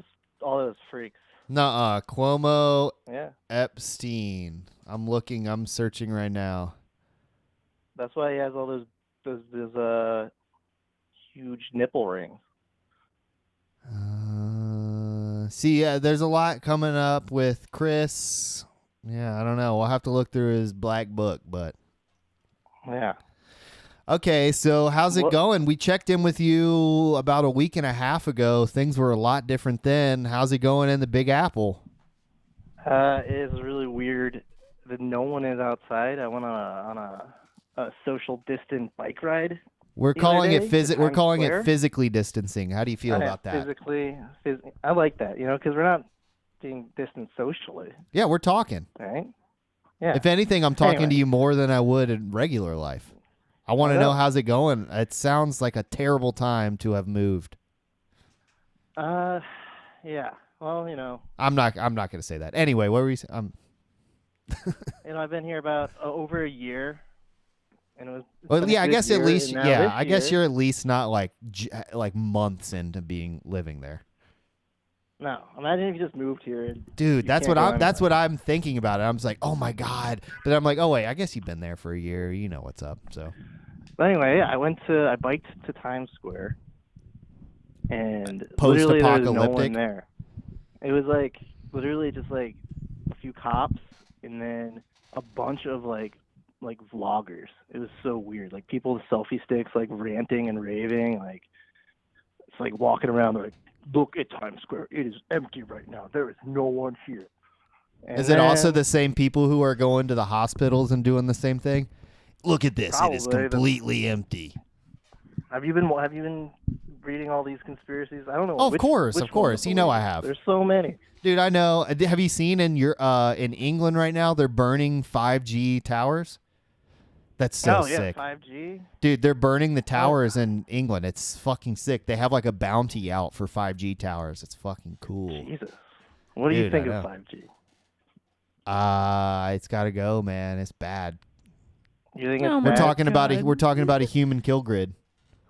freaks. Nuh-uh. Cuomo, Yeah, Epstein. I'm searching right now. that's why he has all those huge nipple rings. See, there's a lot coming up with Chris. Yeah, I don't know. We'll have to look through his black book, but Yeah. okay. So how's it What- going? We checked in with you about a week and a half ago. Things were a lot different then. How's it going in the Big Apple? It is really weird that no one is outside. I went on a social distant bike ride. We're The calling other it day to We're Times calling Square. it physically distancing. How do you feel about that? I like that, because we're not being distant socially, Yeah, we're talking. right? Yeah. If anything, I'm talking Anyway. to you more than I would in regular life. I want to I know know. how's it going. It sounds like a terrible time to have moved. Yeah. Well, I'm not going to say that. Anyway, what were you saying? I've been here about over a year, and it was. Well, been a yeah, I good guess at year, least, and now yeah, this I guess year- you're at least not like months into living there, No, imagine if you just moved here. And dude. you That's can't what go I'm. That's anywhere. what I'm thinking about it. I'm just like, oh my god, but I'm like, oh wait, I guess you've been there for a year. You know what's up. So But anyway, I biked to Times Square, and literally there was no Post-apocalyptic? one there. It was like literally just like a few cops, and then a bunch of like vloggers. It was so weird. Like people with selfie sticks, like ranting and raving. Like it's like walking around. They're like, look at Times Square. It is empty right now. There is no one here. And is it also then- the same people who are going to the hospitals and doing the same thing? Look at this. It is Probably. completely empty. Have you been reading all these conspiracies? I don't know. Oh, of which course, one of to course. You know I believe. have. There's so many. Dude, I know. Have you seen in England right now? They're burning 5G towers. That's so oh yeah, sick. 5G. Dude, they're burning the towers in England. It's fucking sick. They have like a bounty out for 5G towers. It's fucking cool. Jesus. What do you Dude, think I of know. 5G? It's got to go, man. It's bad. You think Oh it's my We're bad? talking about God. we're talking about a human kill grid.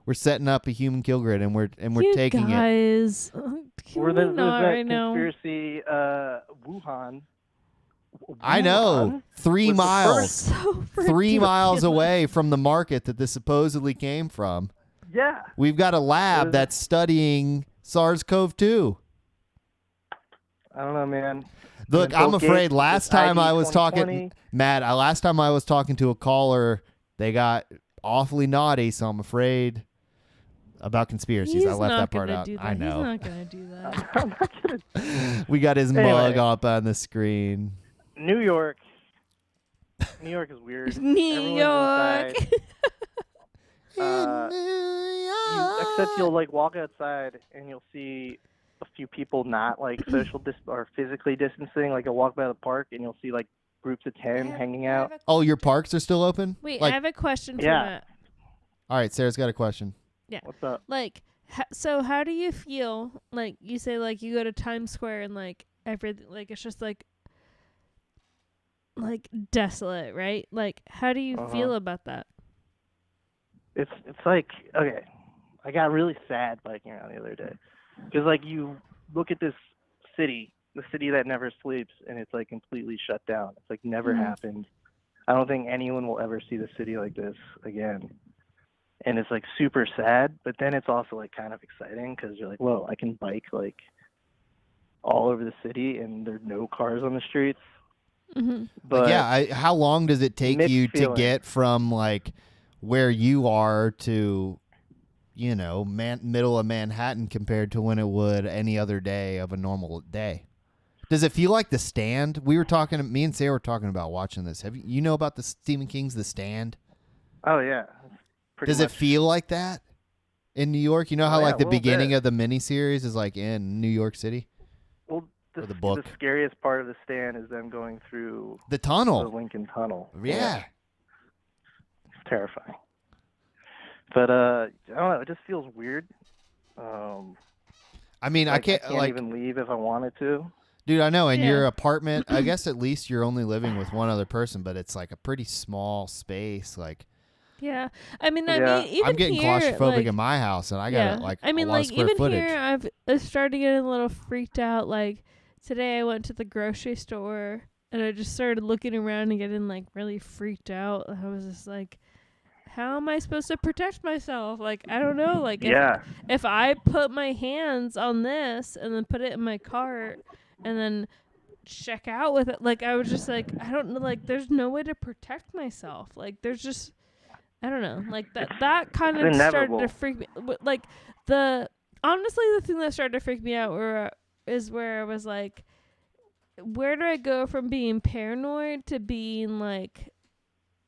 We're setting up a human kill grid and we're You taking it. guys, can Or we there's not that right now? conspiracy, Wuhan. I know. Wuhan 3 was the miles. first- So 3 miles ridiculous. away from the market that this supposedly came from. Yeah. We've got a lab What is that's studying SARS-CoV-2. I don't know, man. Look, Bill I'm afraid Gates last with time ID I was 2020. talking, Matt, last time I was talking to a caller, they got awfully naughty, so I'm afraid about conspiracies. He's I left not that part gonna out. do that. I know. He's not gonna do that. I'm not kidding. We got his Anyway. mug up on the screen. New York. New York is weird. New Everyone's York. inside. Except you'll like walk outside and you'll see a few people not like or physically distancing. Like you'll walk by the park and you'll see like groups of 10 hanging out. Oh, your parks are still open? Wait, Like, I have a question for Yeah. Matt. all right, Sarah's got a question. What's up? Like, so how do you feel? Like, you say like you go to Times Square and like everything, like it's just like desolate, right? Like, how do you feel about that? It's like, okay, I got really sad biking around the other day because like you look at this city, the city that never sleeps, and it's like completely shut down. It's like never happened. I don't think anyone will ever see the city like this again. And it's like super sad, but then it's also like kind of exciting because you're like, whoa, I can bike like all over the city and there are no cars on the streets. But how long does it take you to get from like where you are to, you know, middle of Manhattan compared to when it would any other day of a normal day? Does it feel like The Stand? Me and Sarah were talking about watching this. You know about the Stephen King's The Stand? Oh yeah. Does it feel like that in New York? You know how like the beginning of the miniseries is like in New York City? Well, the book. The scariest part of The Stand is them going through the tunnel, the Lincoln Tunnel. Yeah. It's terrifying. But I don't know. It just feels weird. I mean, like, I can't even leave if I wanted to. Dude, I know. In your apartment, I guess at least you're only living with one other person, but it's like a pretty small space. Like, yeah, I mean, even I'm getting here, claustrophobic like, in my house, and I got like I mean, a lot like of square even footage. here, I started getting a little freaked out. Like today, I went to the grocery store and I just started looking around and getting like really freaked out. I was just like, how am I supposed to protect myself? Like, I don't know. Like, if I put my hands on this and then put it in my cart and then check out with it, like, I was just like, I don't know. Like, there's no way to protect myself. Like, there's just, I don't know. Like, that kind of started to freak me. Like, honestly, the thing that started to freak me out is where I was like, where do I go from being paranoid to being, like,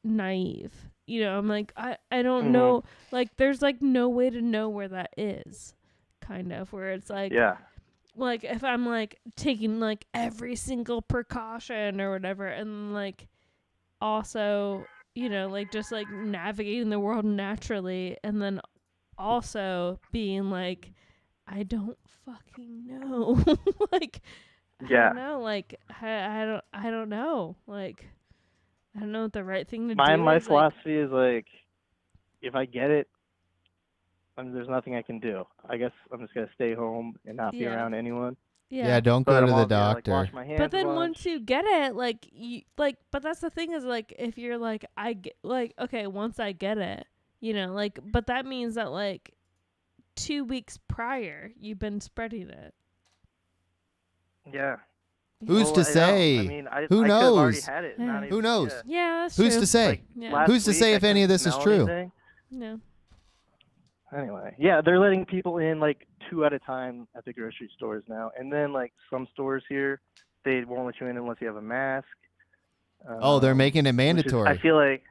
naive? You know, I'm like, I don't know. Like, there's, like, no way to know where that is, kind of, where it's like, like, if I'm, like, taking, like, every single precaution or whatever, and, like, also, you know, like, just, like, navigating the world naturally, and then also being, like, I don't fucking know. Like, I don't know. Like, I don't know. Like, I don't know what the right thing to do is. My philosophy is, like, if I get it, there's nothing I can do. I guess I'm just going to stay home and not be around anyone. Yeah, don't go to the doctor. Like, wash my hands but then once. once you get it, like, but that's the thing is, like, if you're like, okay, once I get it, you know, like, but that means that, like, 2 weeks prior, you've been spreading it. Yeah. Who's to say? I mean, who I knows? could have already had it. Yeah. Who knows? Yeah, that's Who's true. to say? Like, Who's to say if any of this is true? Anything. No. Anyway, yeah, they're letting people in like 2 at a time at the grocery stores now, and then like some stores here, they won't let you in unless you have a mask. They're making it mandatory. I feel like,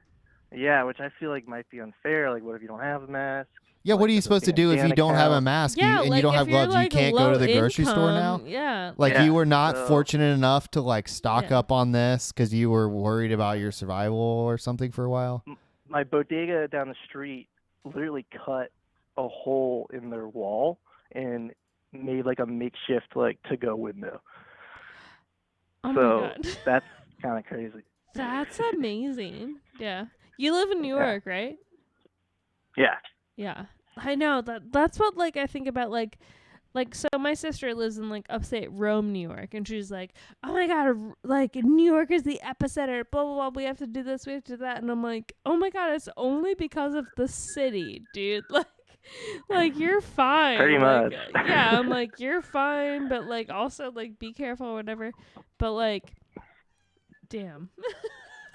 which I feel like might be unfair. Like, what if you don't have a mask? Yeah, what are you supposed to do if you don't have a mask and you don't have gloves? You can't go to the grocery store now? Yeah. Like, you were not fortunate enough to, like, stock up on this because you were worried about your survival or something for a while? My bodega down the street literally cut a hole in their wall and made, like, a makeshift, like, to-go window. Oh, so my God. That's kind of crazy. That's amazing. Yeah. You live in New York, right? Yeah. Yeah. I know that's what, like, I think about, like, so my sister lives in, like, upstate Rome, New York, and she's like, oh my God, like, New York is the epicenter, blah, blah, blah, we have to do this, we have to do that, and I'm like, oh my God, it's only because of the city, dude, like, you're fine. Pretty like, much. Yeah, I'm like, you're fine, but, like, also, like, be careful or whatever, but, like, damn.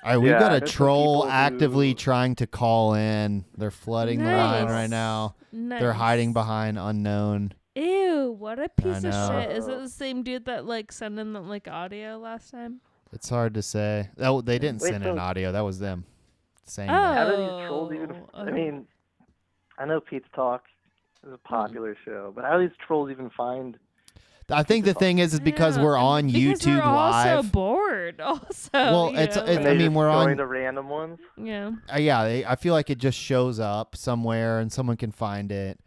All right, we've got a troll actively trying to call in. They're flooding the line right now. Nice. They're hiding behind unknown. Ew, what a piece of know. shit. Is it the same dude that, like, sent in the, like, audio last time? It's hard to say. Oh, they didn't send in audio. That was them saying that. How do these trolls even... I mean, I know Pete's Talk is a popular show, but how do these trolls even find... I think the thing is because we're on YouTube Live. We're also bored. Also, well, it's I mean, we're on the random ones. Yeah. I feel like it just shows up somewhere and someone can find it,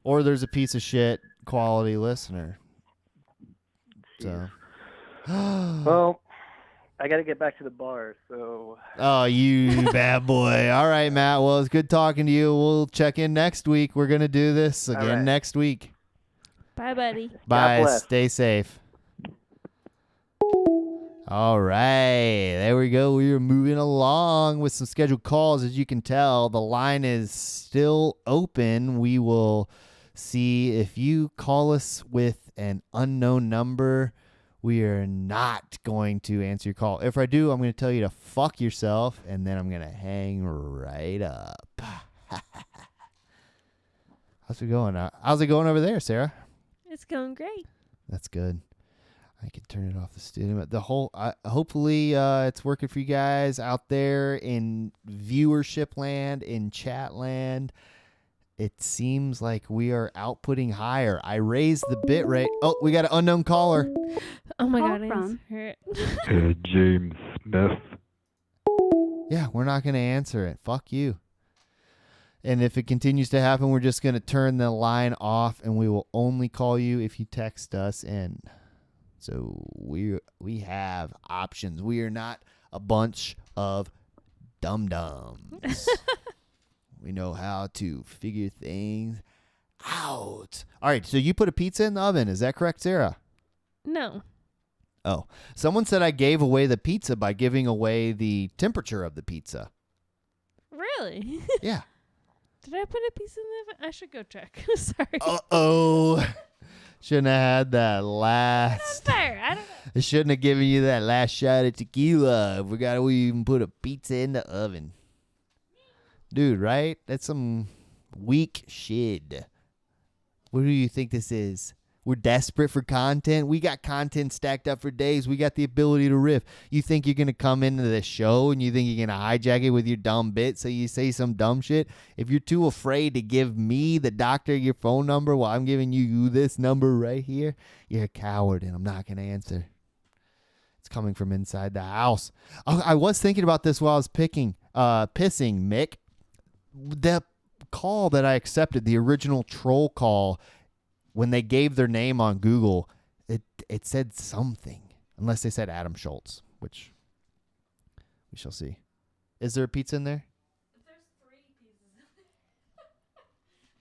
or there's a piece of shit quality listener. So. Well, I got to get back to the bar, so. Oh, you bad boy. All right, Matt. Well, it's good talking to you. We'll check in next week. We're going to do this again right. next week. Bye, buddy. Bye. bless. Stay safe. All right. There we go. We are moving along with some scheduled calls. As you can tell, the line is still open. We will see if you call us with an unknown number. We are not going to answer your call. If I do, I'm going to tell you to fuck yourself, and then I'm going to hang right up. How's it going? How's it going over there, Sarah? It's going great. That's good. I can turn it off the studio. The whole, hopefully, it's working for you guys out there in viewership land, in chat land. It seems like we are outputting higher. I raised the bit rate. Oh, we got an unknown caller. Oh my Call God, from- answer it. Hey, James Smith. Yeah, we're not going to answer it. Fuck you. And if it continues to happen, we're just going to turn the line off, and we will only call you if you text us in. So we have options. We are not a bunch of dum-dums. We know how to figure things out. All right, so you put a pizza in the oven. Is that correct, Sarah? No. Oh, someone said I gave away the pizza by giving away the temperature of the pizza. Really? Yeah. Did I put a piece in the oven? I should go check. Sorry. Uh-oh. Shouldn't have had that last. Fair. I don't know. I shouldn't have given you that last shot of tequila. Forgot we even put a pizza in the oven. Dude, right? That's some weak shit. What do you think this is? We're desperate for content. We got content stacked up for days. We got the ability to riff. You think you're going to come into the show and you think you're going to hijack it with your dumb bit so you say some dumb shit? If you're too afraid to give me, the doctor, your phone number while I'm giving you this number right here, you're a coward and I'm not going to answer. It's coming from inside the house. I was thinking about this while I was pissing, Mick. The call that I accepted, the original troll call, when they gave their name on Google, it said something. Unless they said Adam Schultz, which we shall see. Is there a pizza in there? There's 3 pieces in there.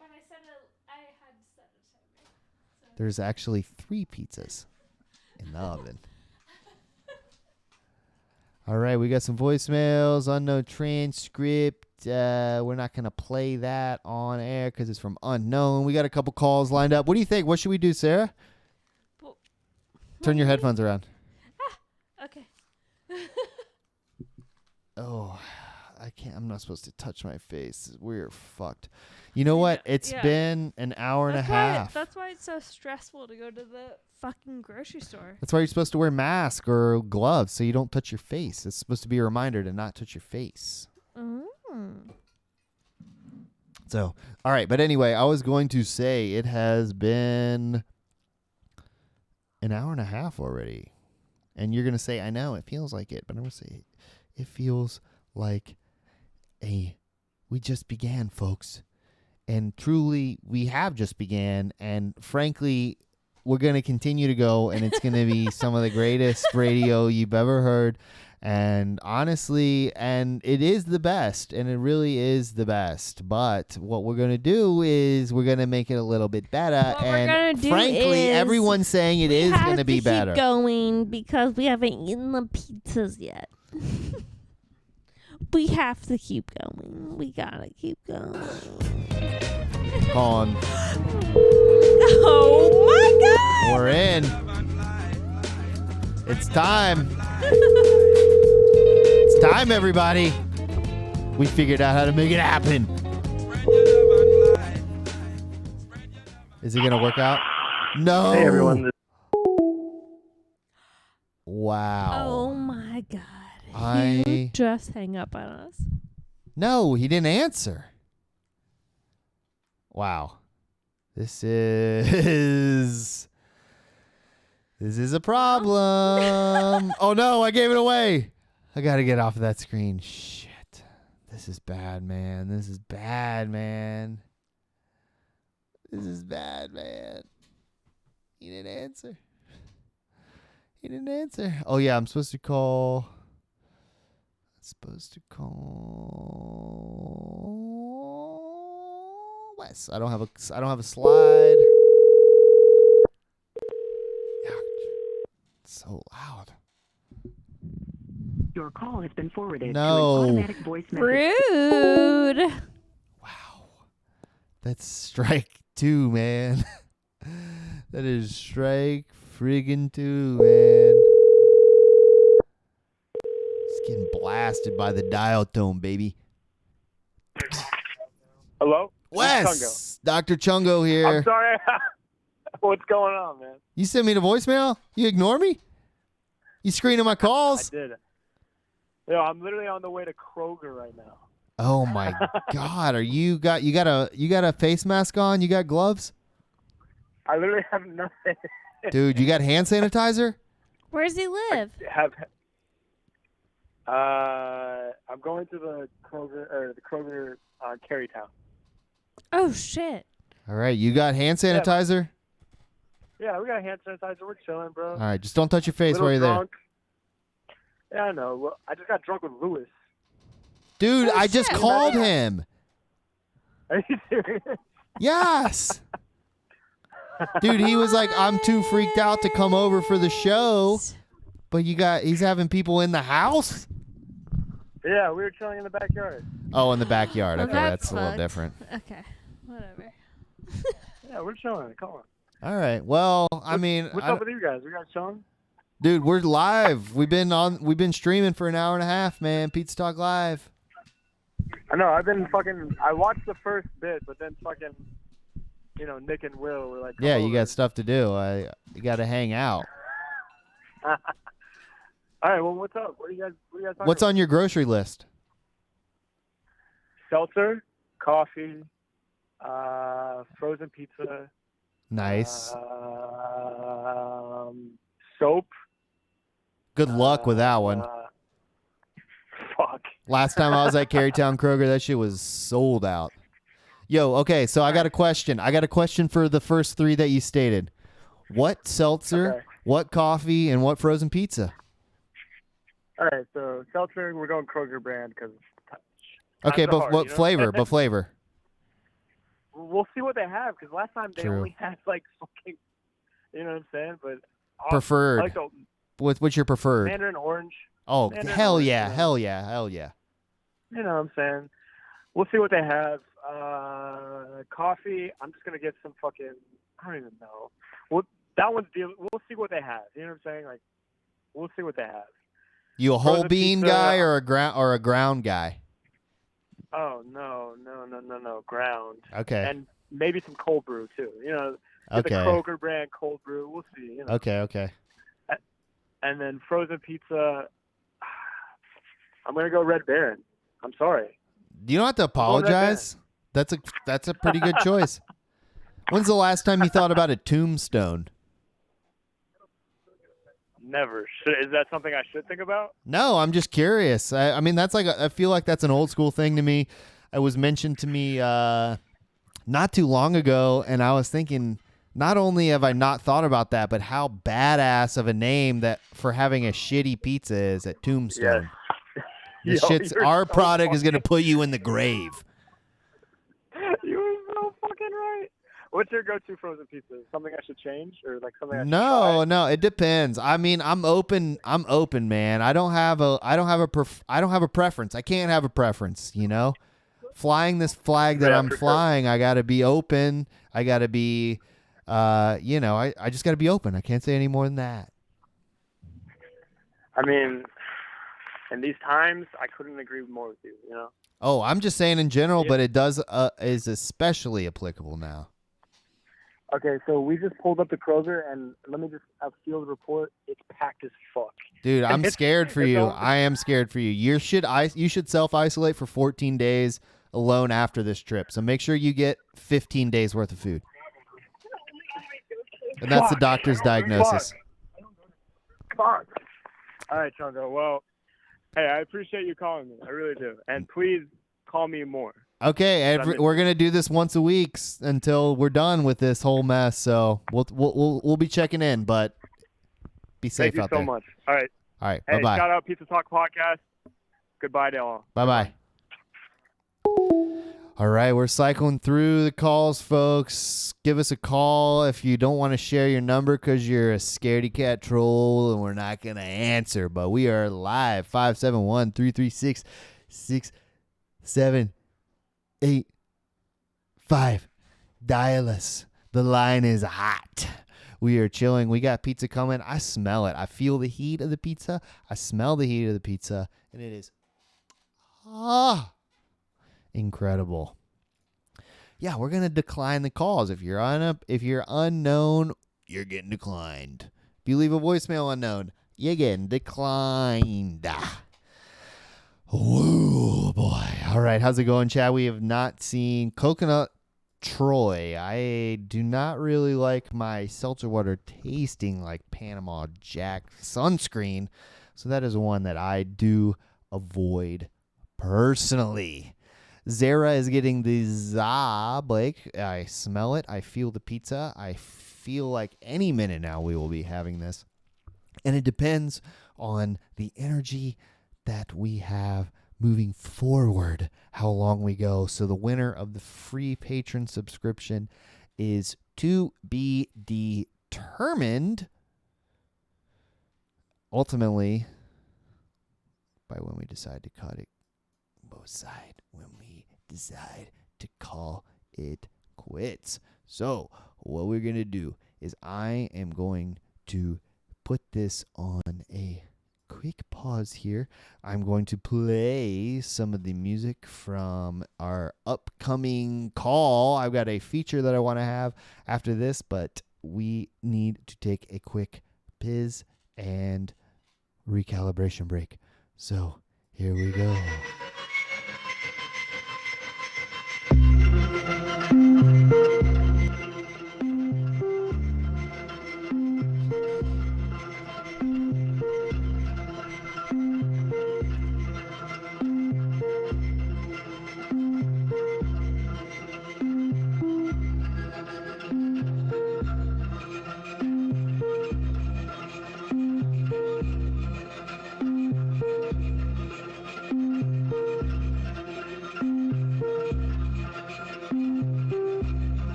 But I had set a timer. So. There's actually 3 pizzas in the oven. All right, we got some voicemails, unknown transcript. We're not going to play that on air because it's from unknown. We got a couple calls lined up. What do you think? What should we do, Sarah? Well, Turn your headphones around. Okay. Oh, I can't. I'm not supposed to touch my face. We're fucked. You know what? It's yeah. been an hour and a half. That's why it's so stressful to go to the fucking grocery store. That's why you're supposed to wear mask or gloves so you don't touch your face. It's supposed to be a reminder to not touch your face. So, all right. But anyway, I was going to say it has been an hour and a half already. And you're going to say, I know, it feels like it. But I'm going to say, it feels like we just began, folks. And truly, we have just began. And frankly, we're going to continue to go. And it's going to be some of the greatest radio you've ever heard. And honestly, and it is the best, and it really is the best. But what we're going to do is we're going to make it a little bit better. What we're gonna and do frankly, is everyone's saying it is going to be better. Keep going because we haven't eaten the pizzas yet. We have to keep going. We gotta keep going. Calling. Oh my God! We're in. It's time. It's time, everybody. We figured out how to make it happen. Is it going to work out? No. Hey, everyone. Wow. Oh my God. I just hang up on us. No, he didn't answer. Wow. This is a problem. Oh no, I gave it away. I got to get off of that screen. Shit. This is bad, man. This is bad, man. This is bad, man. He didn't answer. He didn't answer. Oh yeah, I'm supposed to call. Wes. I don't have a slide. Ouch. It's so loud. Your call has been forwarded No. to an automatic voice message. Rude. Wow. That's strike 2, man. That is strike friggin' 2, man. It's getting blasted by the dial tone, baby. Hello? Wes! Dr. Chungo here. I'm sorry. What's going on, man? You sent me the voicemail? You ignore me? You screening my calls? I did. Yo, I'm literally on the way to Kroger right now. Oh my God! You got a face mask on? You got gloves? I literally have nothing. Dude, you got hand sanitizer? Where does he live? I'm going to the Kroger Carytown. Oh shit. All right, you got hand sanitizer? Yeah, we got hand sanitizer. We're chilling, bro. All right, just don't touch your face while you're drunk. Yeah, I know. Well, I just got drunk with Lewis. there. Dude, I just called him. Are you serious? Yes. Dude, he was like, I'm too freaked out to come over for the show. But he's having people in the house? Yeah, we were chilling in the backyard. Oh, in the backyard. Well, Okay, that's a little different. Okay, whatever. Yeah, we're chilling. Come on. All right. Well, I mean, What's up with you guys? We guys chilling? dude, we're live. We've been streaming for an hour and a half, man. Pizza Talk Live. I know. I watched the first bit, but then fucking, Nick and Will were like, Yeah, come you over. got stuff to do. You got to hang out. All right. Well, what's up? What are you guys talking What's about? on your grocery list? Seltzer, coffee, frozen pizza. Nice. Soap. Good luck with that one. Fuck. Last time I was at Carytown Kroger, that shit was sold out. Yo, okay, so I got a question. I got a question for the first 3 that you stated. What seltzer, what coffee, and what frozen pizza? All right. So seltzer, we're going Kroger brand because. Okay, but what flavor? What flavor? We'll see what they have because last time they True. only had like fucking, you know what I'm saying? But Preferred. I like the What's your preferred? mandarin orange. Oh, Mandarin hell orange, yeah, you know. hell yeah, hell yeah. You know what I'm saying? We'll see what they have. Coffee. I'm just gonna get some fucking. I don't even know. Well, that one's deal. We'll see what they have. You know what I'm saying? Like, we'll see what they have. You a whole Frozen bean pizza. guy or a ground guy? Oh no, ground. Okay. And maybe some cold brew too. You know, get the Okay. Kroger brand cold brew. We'll see. You know. Okay. And then frozen pizza. I'm gonna go Red Baron. I'm sorry. You don't have to going Red apologize. That's a pretty good choice. When's the last time you thought about a tombstone? Never. Is that something I should think about? No, I'm just curious. I mean, that's I feel like that's an old school thing to me. It was mentioned to me not too long ago, and I was thinking, not only have I not thought about that, but how badass of a name that for having a shitty pizza is at Tombstone. This Yo, shit's you're our so product is gonna put you in the grave. You were so fucking right. What's your go-to frozen pizza? Something I should change, or like something? I should try? No, it depends. I mean, I'm open, man. I don't have a preference. I can't have a preference, you know? Flying this flag that I'm flying, I got to be open. I got to be I just got to be open. I can't say any more than that. I mean, in these times, I couldn't agree more with you, you know? Oh, I'm just saying in general, but it is especially applicable now. Okay, so we just pulled up to Kroger, and let me just have field report. It's packed as fuck. Dude, I'm scared for you. I am scared for you. You should self-isolate for 14 days alone after this trip. So make sure you get 15 days worth of food. And that's the doctor's diagnosis. Fuck. All right, Chungo. Well, hey, I appreciate you calling me. I really do. And please call me more. Okay, we're gonna do this once a week until we're done with this whole mess. So we'll be checking in. But Be safe Thank you out so there. much. All right. All right. Hey, Bye-bye. shout out Pizza Talk Podcast. Goodbye to all. Bye-bye. All right, we're cycling through the calls, folks. Give us a call if you don't want to share your number because you're a scaredy cat troll and we're not going to answer. But we are live, 571-336-6785. Dial us. The line is hot. We are chilling. We got pizza coming. I smell it. I feel the heat of the pizza. I smell the heat of the pizza. And it is incredible. Yeah, we're gonna decline the calls. If you're unknown, you're getting declined. If you leave a voicemail unknown, you're getting declined. Oh boy. All right, how's it going, Chad? We have not seen Coconut Troy. I do not really like my seltzer water tasting like Panama Jack sunscreen, so that is one that I do avoid personally. Sara is getting the za, Blake. I smell it. I feel the pizza. I feel like any minute now we will be having this. And it depends on the energy that we have moving forward, how long we go. So the winner of the free patron subscription is to be determined ultimately by when we decide to cut it both sides, when we decide to call it quits. So what we're going to do is I am going to put this on a quick pause here. I'm going to play some of the music from our upcoming call. I've got a feature that I want to have after this, but we need to take a quick piz and recalibration break. So here we go.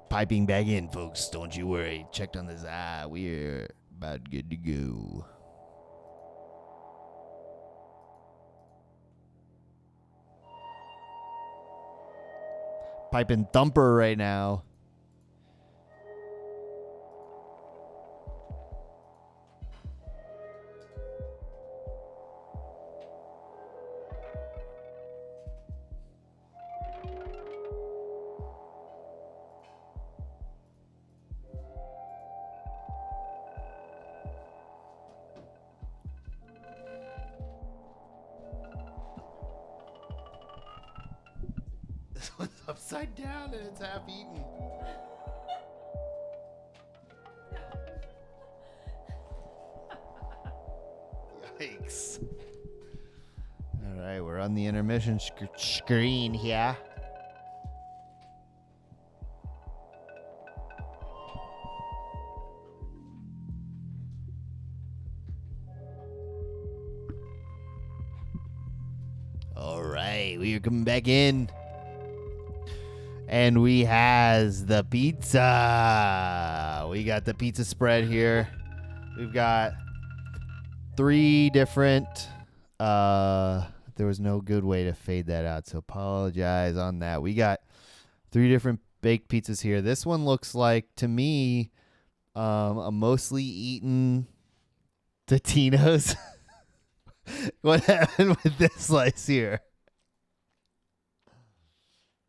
piping back in, folks. Don't you worry. Checked on this. We're about good to go. Piping thumper right now. This one's upside down and it's half eaten. Yikes. All right, we're on the intermission screen here. All right, we are coming back in. And we has the pizza. We got the pizza spread here. We've got 3 different there was no good way to fade that out, so apologize on that. We got 3 different baked pizzas here. This one looks like, to me, a mostly eaten Totino's. What happened with this slice here?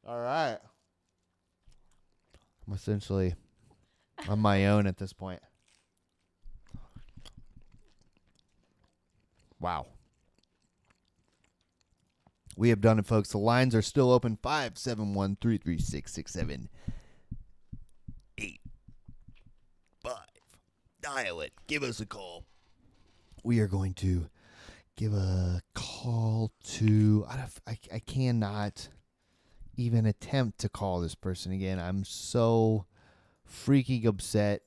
All right. I'm essentially on my own at this point. Wow. We have done it, folks. The lines are still open. 571-336-6785. Dial it. Give us a call. We are going to give a call to... I cannot even attempt to call this person again. I'm so freaking upset.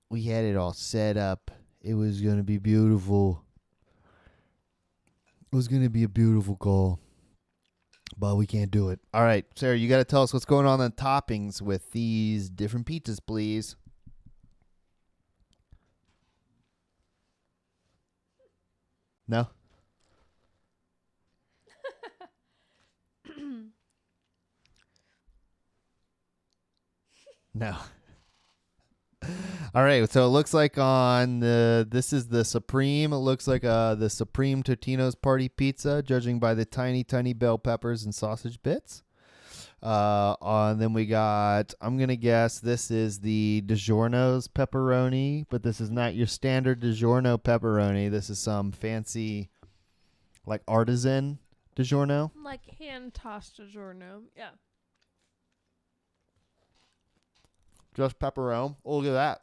We had it all set up. It was going to be beautiful. It was going to be a beautiful call, but we can't do it. All right, Sarah, you got to tell us what's going on toppings with these different pizzas, please. No? No. All right, so it looks like on this is the Supreme. It looks like the Supreme Totino's Party Pizza, judging by the tiny, tiny bell peppers and sausage bits. Then we got, I'm going to guess this is the DiGiorno's pepperoni, but this is not your standard DiGiorno pepperoni. This is some fancy, like, artisan DiGiorno. Like hand-tossed DiGiorno. Yeah. Just pepperoni. Oh, look at that.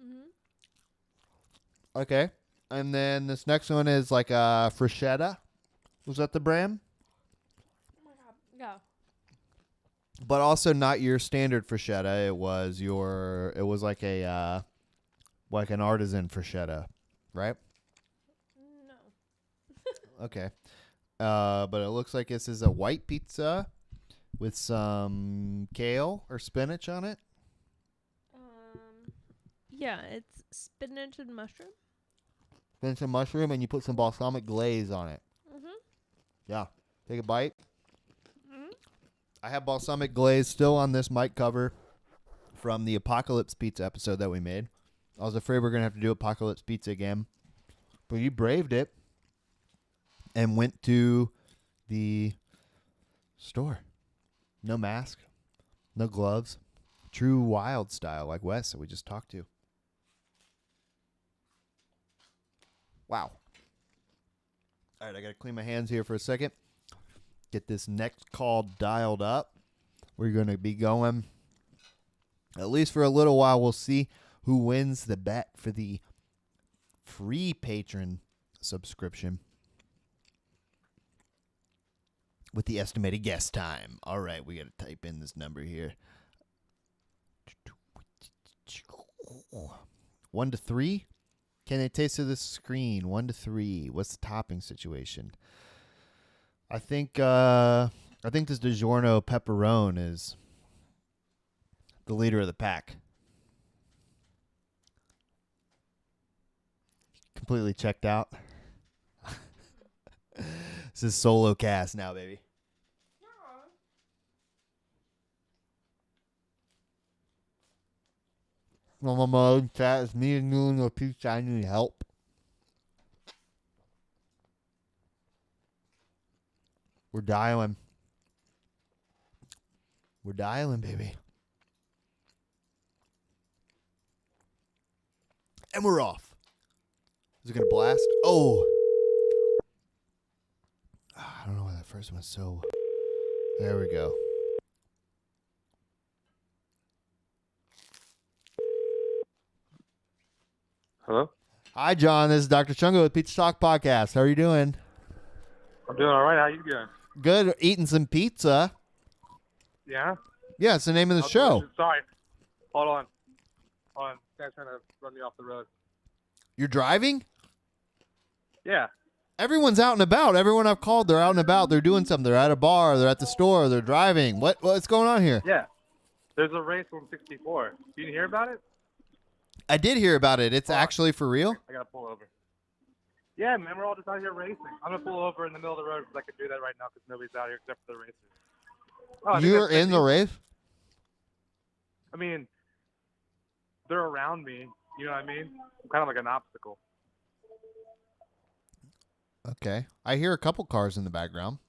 Mm-hmm. Okay. And then this next one is like a Freshetta. Was that the brand? Oh my god. Yeah. But also not your standard Freshetta. It was like a like an artisan Freshetta, right? No. Okay. But it looks like this is a white pizza with some kale or spinach on it. Yeah, it's spinach and mushroom. Spinach and mushroom, and you put some balsamic glaze on it. Mm-hmm. Yeah. Take a bite. Mm-hmm. I have balsamic glaze still on this mic cover from the Apocalypse Pizza episode that we made. I was afraid we are going to have to do Apocalypse Pizza again. But you braved it and went to the store. No mask. No gloves. True wild style like Wes that we just talked to. Wow. All right, I got to clean my hands here for a second. Get this next call dialed up. We're going to be going, at least for a little while, we'll see who wins the bet for the free patron subscription with the estimated guest time. All right, we got to type in this number here. 1 to 3? Can they taste of the screen? 1 to 3. What's the topping situation? I think this DiGiorno pepperoni is the leader of the pack. Completely checked out. This is solo cast now, baby. Mama, chat, it's me and you and the pizza. I need help. We're dialing. We're dialing, baby. And we're off. Is it going to blast? Oh. I don't know why that first one was so... There we go. Hello? Hi, John. This is Dr. Chungo with Pizza Talk Podcast. How are you doing? I'm doing all right. How you doing? Good. Eating some pizza. Yeah? Yeah, it's the name of the show. Delicious. Sorry. Hold on. Hold on. This guy's trying to run me off the road. You're driving? Yeah. Everyone's out and about. Everyone I've called, they're out and about. They're doing something. They're at a bar. They're at the store. They're driving. What's going on here? Yeah. There's a race on 64. You didn't hear about it? I did hear about it. It's actually for real? I got to pull over. Yeah, man. We're all just out here racing. I'm going to pull over in the middle of the road because I can do that right now because nobody's out here except for the racers. Oh, You're in the race? I mean, they're around me. You know what I mean? I'm kind of like an obstacle. Okay. I hear a couple cars in the background.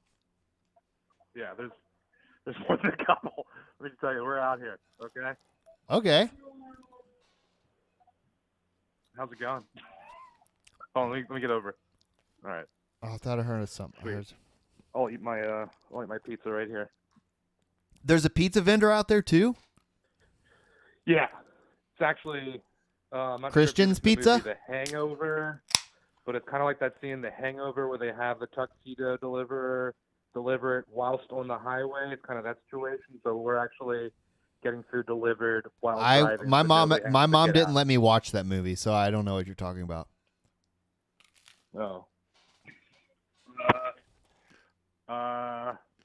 Yeah, there's more than a couple. Let me tell you, we're out here. Okay. Okay. How's it going? Oh, let me get over. All right. Oh, I thought I heard something. Sweet. I'll eat my pizza right here. There's a pizza vendor out there too? Yeah, it's actually I'm not Christian's sure if you've seen Pizza? The Hangover, but it's kind of like that scene in The Hangover where they have the tuxedo deliver it whilst on the highway. It's kind of that situation. So we're actually getting food delivered while driving. My so mom nobody has my to mom get didn't out. let me watch that movie, so I don't know what you're talking about. Oh.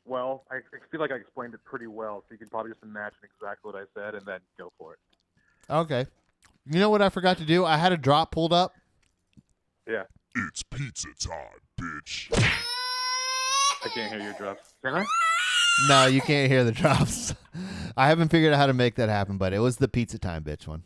Well, I feel like I explained it pretty well, so you can probably just imagine exactly what I said and then go for it. Okay. You know what I forgot to do? I had a drop pulled up. Yeah. It's pizza time, bitch. I can't hear your drops. Can I? No, you can't hear the drops. I haven't figured out how to make that happen, but it was the pizza time bitch one.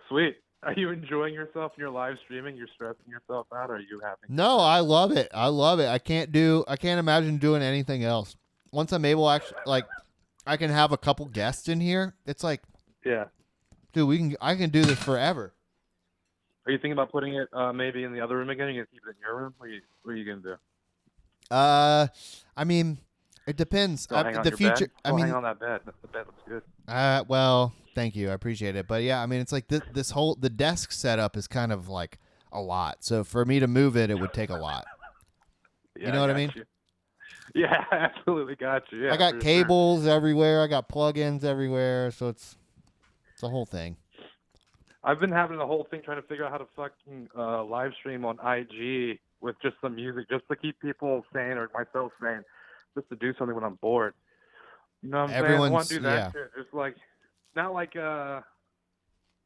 Sweet. Are you enjoying yourself in your live streaming? You're stressing yourself out, or are you having? No, I love it. I love it. I can't imagine doing anything else. Once I'm able, actually, like, I can have a couple guests in here. It's like, Yeah. dude, I can do this forever. Are you thinking about putting it maybe in the other room again? Are you gonna keep it in your room? What are you gonna do? I mean, it depends. Go hang on The your future. bed? I Go mean, hang on that bed. The bed looks good. Well, thank you. I appreciate it. But yeah, I mean, it's like this whole the desk setup is kind of like a lot. So for me to move it, it would take a lot. Yeah, You know what I got mean? you. Yeah, absolutely got you. Yeah, I got for cables everywhere. I got plugins everywhere. So it's a whole thing. I've been having the whole thing trying to figure out how to fucking live stream on IG with just some music, just to keep people sane or myself sane, just to do something when I'm bored. You know what I'm saying? I want to do that yeah. shit. Just like, not like, I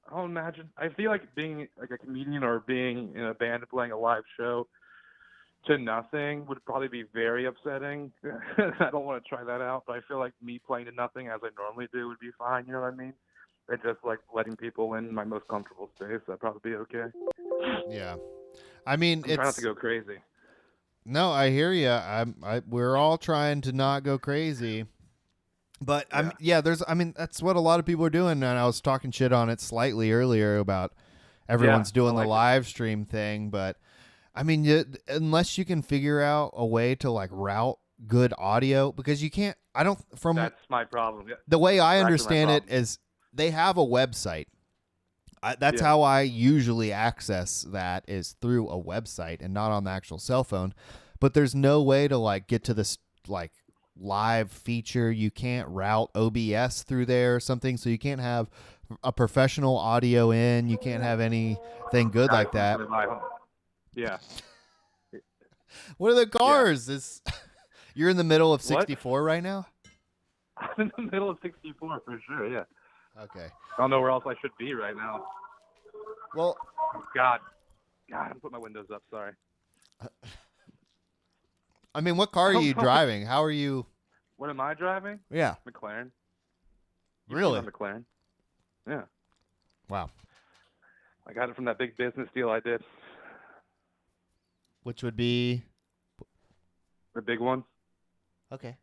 don't imagine. I feel like being like a comedian or being in a band and playing a live show to nothing would probably be very upsetting. I don't want to try that out, but I feel like me playing to nothing as I normally do would be fine. You know what I mean? And just like letting people in my most comfortable space, that'd probably be okay. Yeah. I mean, I'm trying not to go crazy. No, I hear you. We're all trying to not go crazy. But that's what a lot of people are doing. And I was talking shit on it slightly earlier about everyone's doing the live stream thing. But I mean, unless you can figure out a way to like route good audio, because you can't. That's my problem. Yeah. The way I That's understand my it is they have a website. That's how I usually access that, is through a website and not on the actual cell phone. But there's no way to like get to this like live feature. You can't route OBS through there or something, so you can't have a professional audio in. You can't have anything good like that. Yeah. What are the cars? You're in the middle of 64 right now? in the middle of 64 for sure. Yeah. Okay. I don't know where else I should be right now. Well, God, I'm putting my windows up. Sorry. I mean, what car are you driving? How are you? What am I driving? Yeah. McLaren. Really? McLaren. Yeah. Wow. I got it from that big business deal I did. Which would be? The big one. Okay.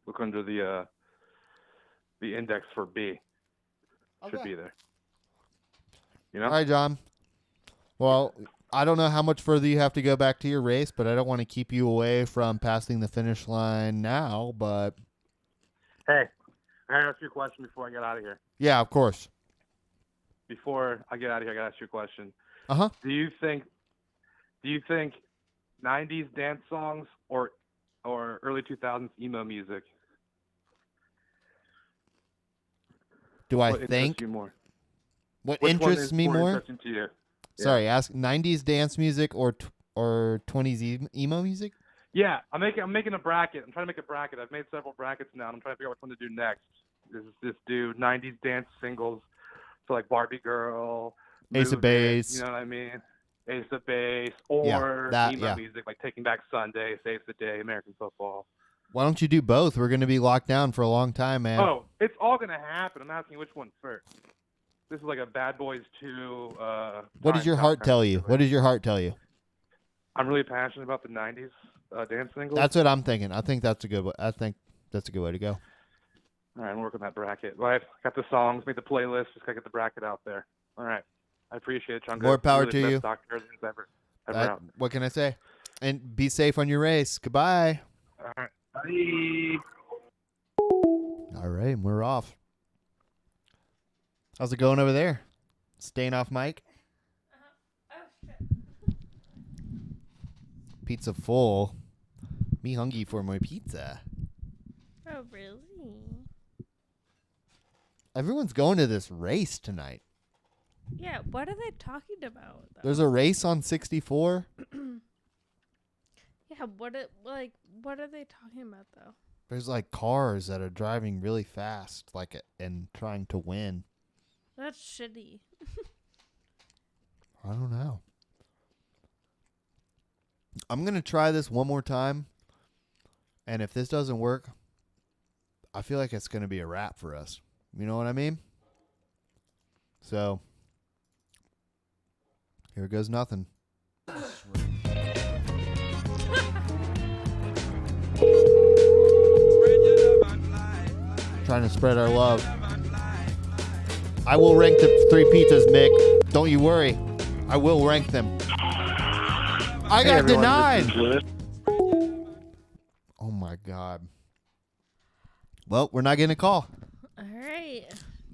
Look under the index for B. Should Okay. be there. You know? All right, John. Well, I don't know how much further you have to go back to your race, but I don't want to keep you away from passing the finish line now, but... Hey, I gotta ask you a question before I get out of here. Yeah, of course. Before I get out of here, I gotta ask you a question. Uh-huh. Do you think 90s dance songs or early 2000s emo music? Do I What think? interests you more? What Which one interests is me more? interesting to you? Sorry, ask 90s dance music or 20s emo music? Yeah, I'm making a bracket. I'm trying to make a bracket. I've made several brackets now, and I'm trying to figure out which one to do next. This do 90s dance singles, so like Barbie Girl, Ace of Move It, Base. you know what I mean? Ace of Base, or emo yeah. music like Taking Back Sunday, Save the Day, American Football. Why don't you do both? We're going to be locked down for a long time, man. Oh, it's all gonna happen. I'm asking which one first. This is like a Bad Boys 2. What does your heart tell you? What does your heart tell you? I'm really passionate about the 90s dance singles. That's what I'm thinking. I think that's a good way. I think that's a good way to go. All right, I'm working that bracket. Well, I've got the songs, made the playlist. Just gotta get the bracket out there. All right, I appreciate it, Chunga. More power You're the to best you. Dr. Earth's ever out. What can I say? And be safe on your race. Goodbye. All right, bye. All right, we're off. How's it going over there? Staying off mic? Pizza full. Me hungry for my pizza. Oh, really? Everyone's going to this race tonight. Yeah, what are they talking about? Though? There's a race on 64. Yeah, what are they talking about though? There's like cars that are driving really fast, and trying to win. That's shitty. I don't know. I'm going to try this one more time. And if this doesn't work, I feel like it's going to be a wrap for us. You know what I mean? So, here goes nothing. Trying to spread our love. I will rank the 3 pizzas, Mick. Don't you worry. I will rank them. I got denied. Oh my God. Well, we're not getting a call. All right.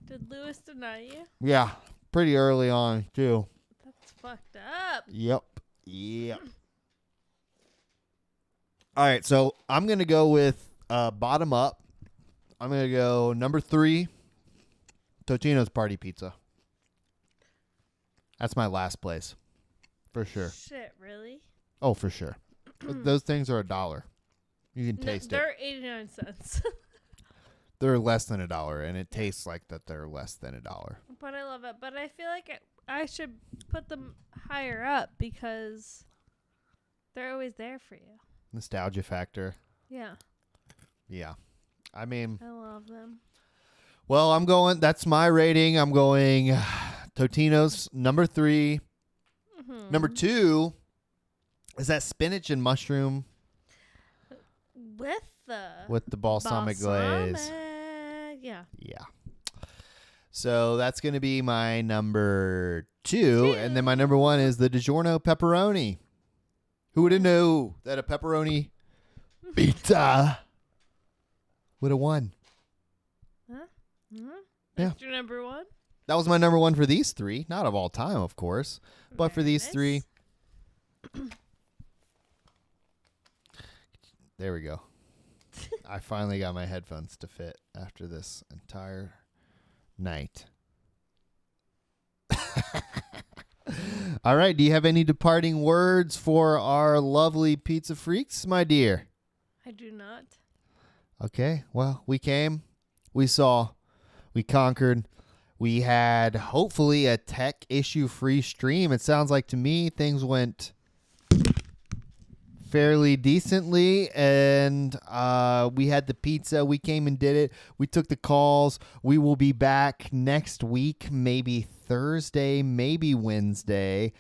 Did Lewis deny you? Yeah, pretty early on too. That's fucked up. Yep. All right, so I'm gonna go with bottom up. I'm gonna go number 3, Totino's Party Pizza. That's my last place, for sure. Shit, really? Oh, for sure. Those things are $1. You can taste it. They're 89 cents. They're less than $1, and it tastes like that they're less than $1. But I love it. But I feel like I should put them higher up because they're always there for you. Nostalgia factor. Yeah. Yeah. I mean, I love them. Well, that's my rating. I'm going Totino's number 3. Mm-hmm. Number 2 is that spinach and mushroom with the balsamic glaze. Yeah. Yeah. So that's going to be my number 2. And then my number 1 is the DiGiorno pepperoni. Who would have known that a pepperoni pizza would have won? Huh? Mm-hmm. Yeah. That's your number 1? That was my number 1 for these 3. Not of all time, of course. But for these 3. There we go. I finally got my headphones to fit after this entire night. All right. Do you have any departing words for our lovely pizza freaks, my dear? I do not. Okay, well, we came, we saw, we conquered. We had hopefully a tech issue free stream. It sounds like to me things went fairly decently, and we had the pizza. We came and did it. We took the calls. We will be back next week, maybe Thursday, maybe Wednesday,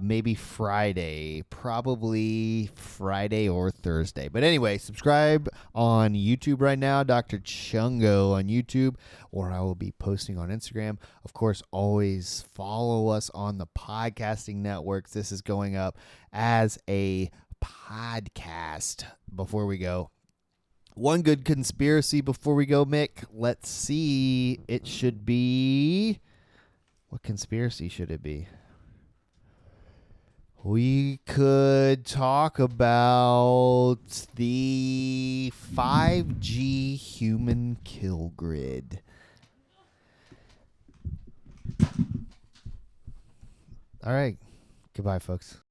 maybe Friday, probably Friday or Thursday. But anyway, subscribe on YouTube right now, Dr. Chungo on YouTube, or I will be posting on Instagram. Of course, always follow us on the podcasting networks. This is going up as a podcast. Before we go, one good conspiracy before we go, Mick. Let's see. It should be, what conspiracy should it be? We could talk about the 5G human kill grid. All right. Goodbye, folks.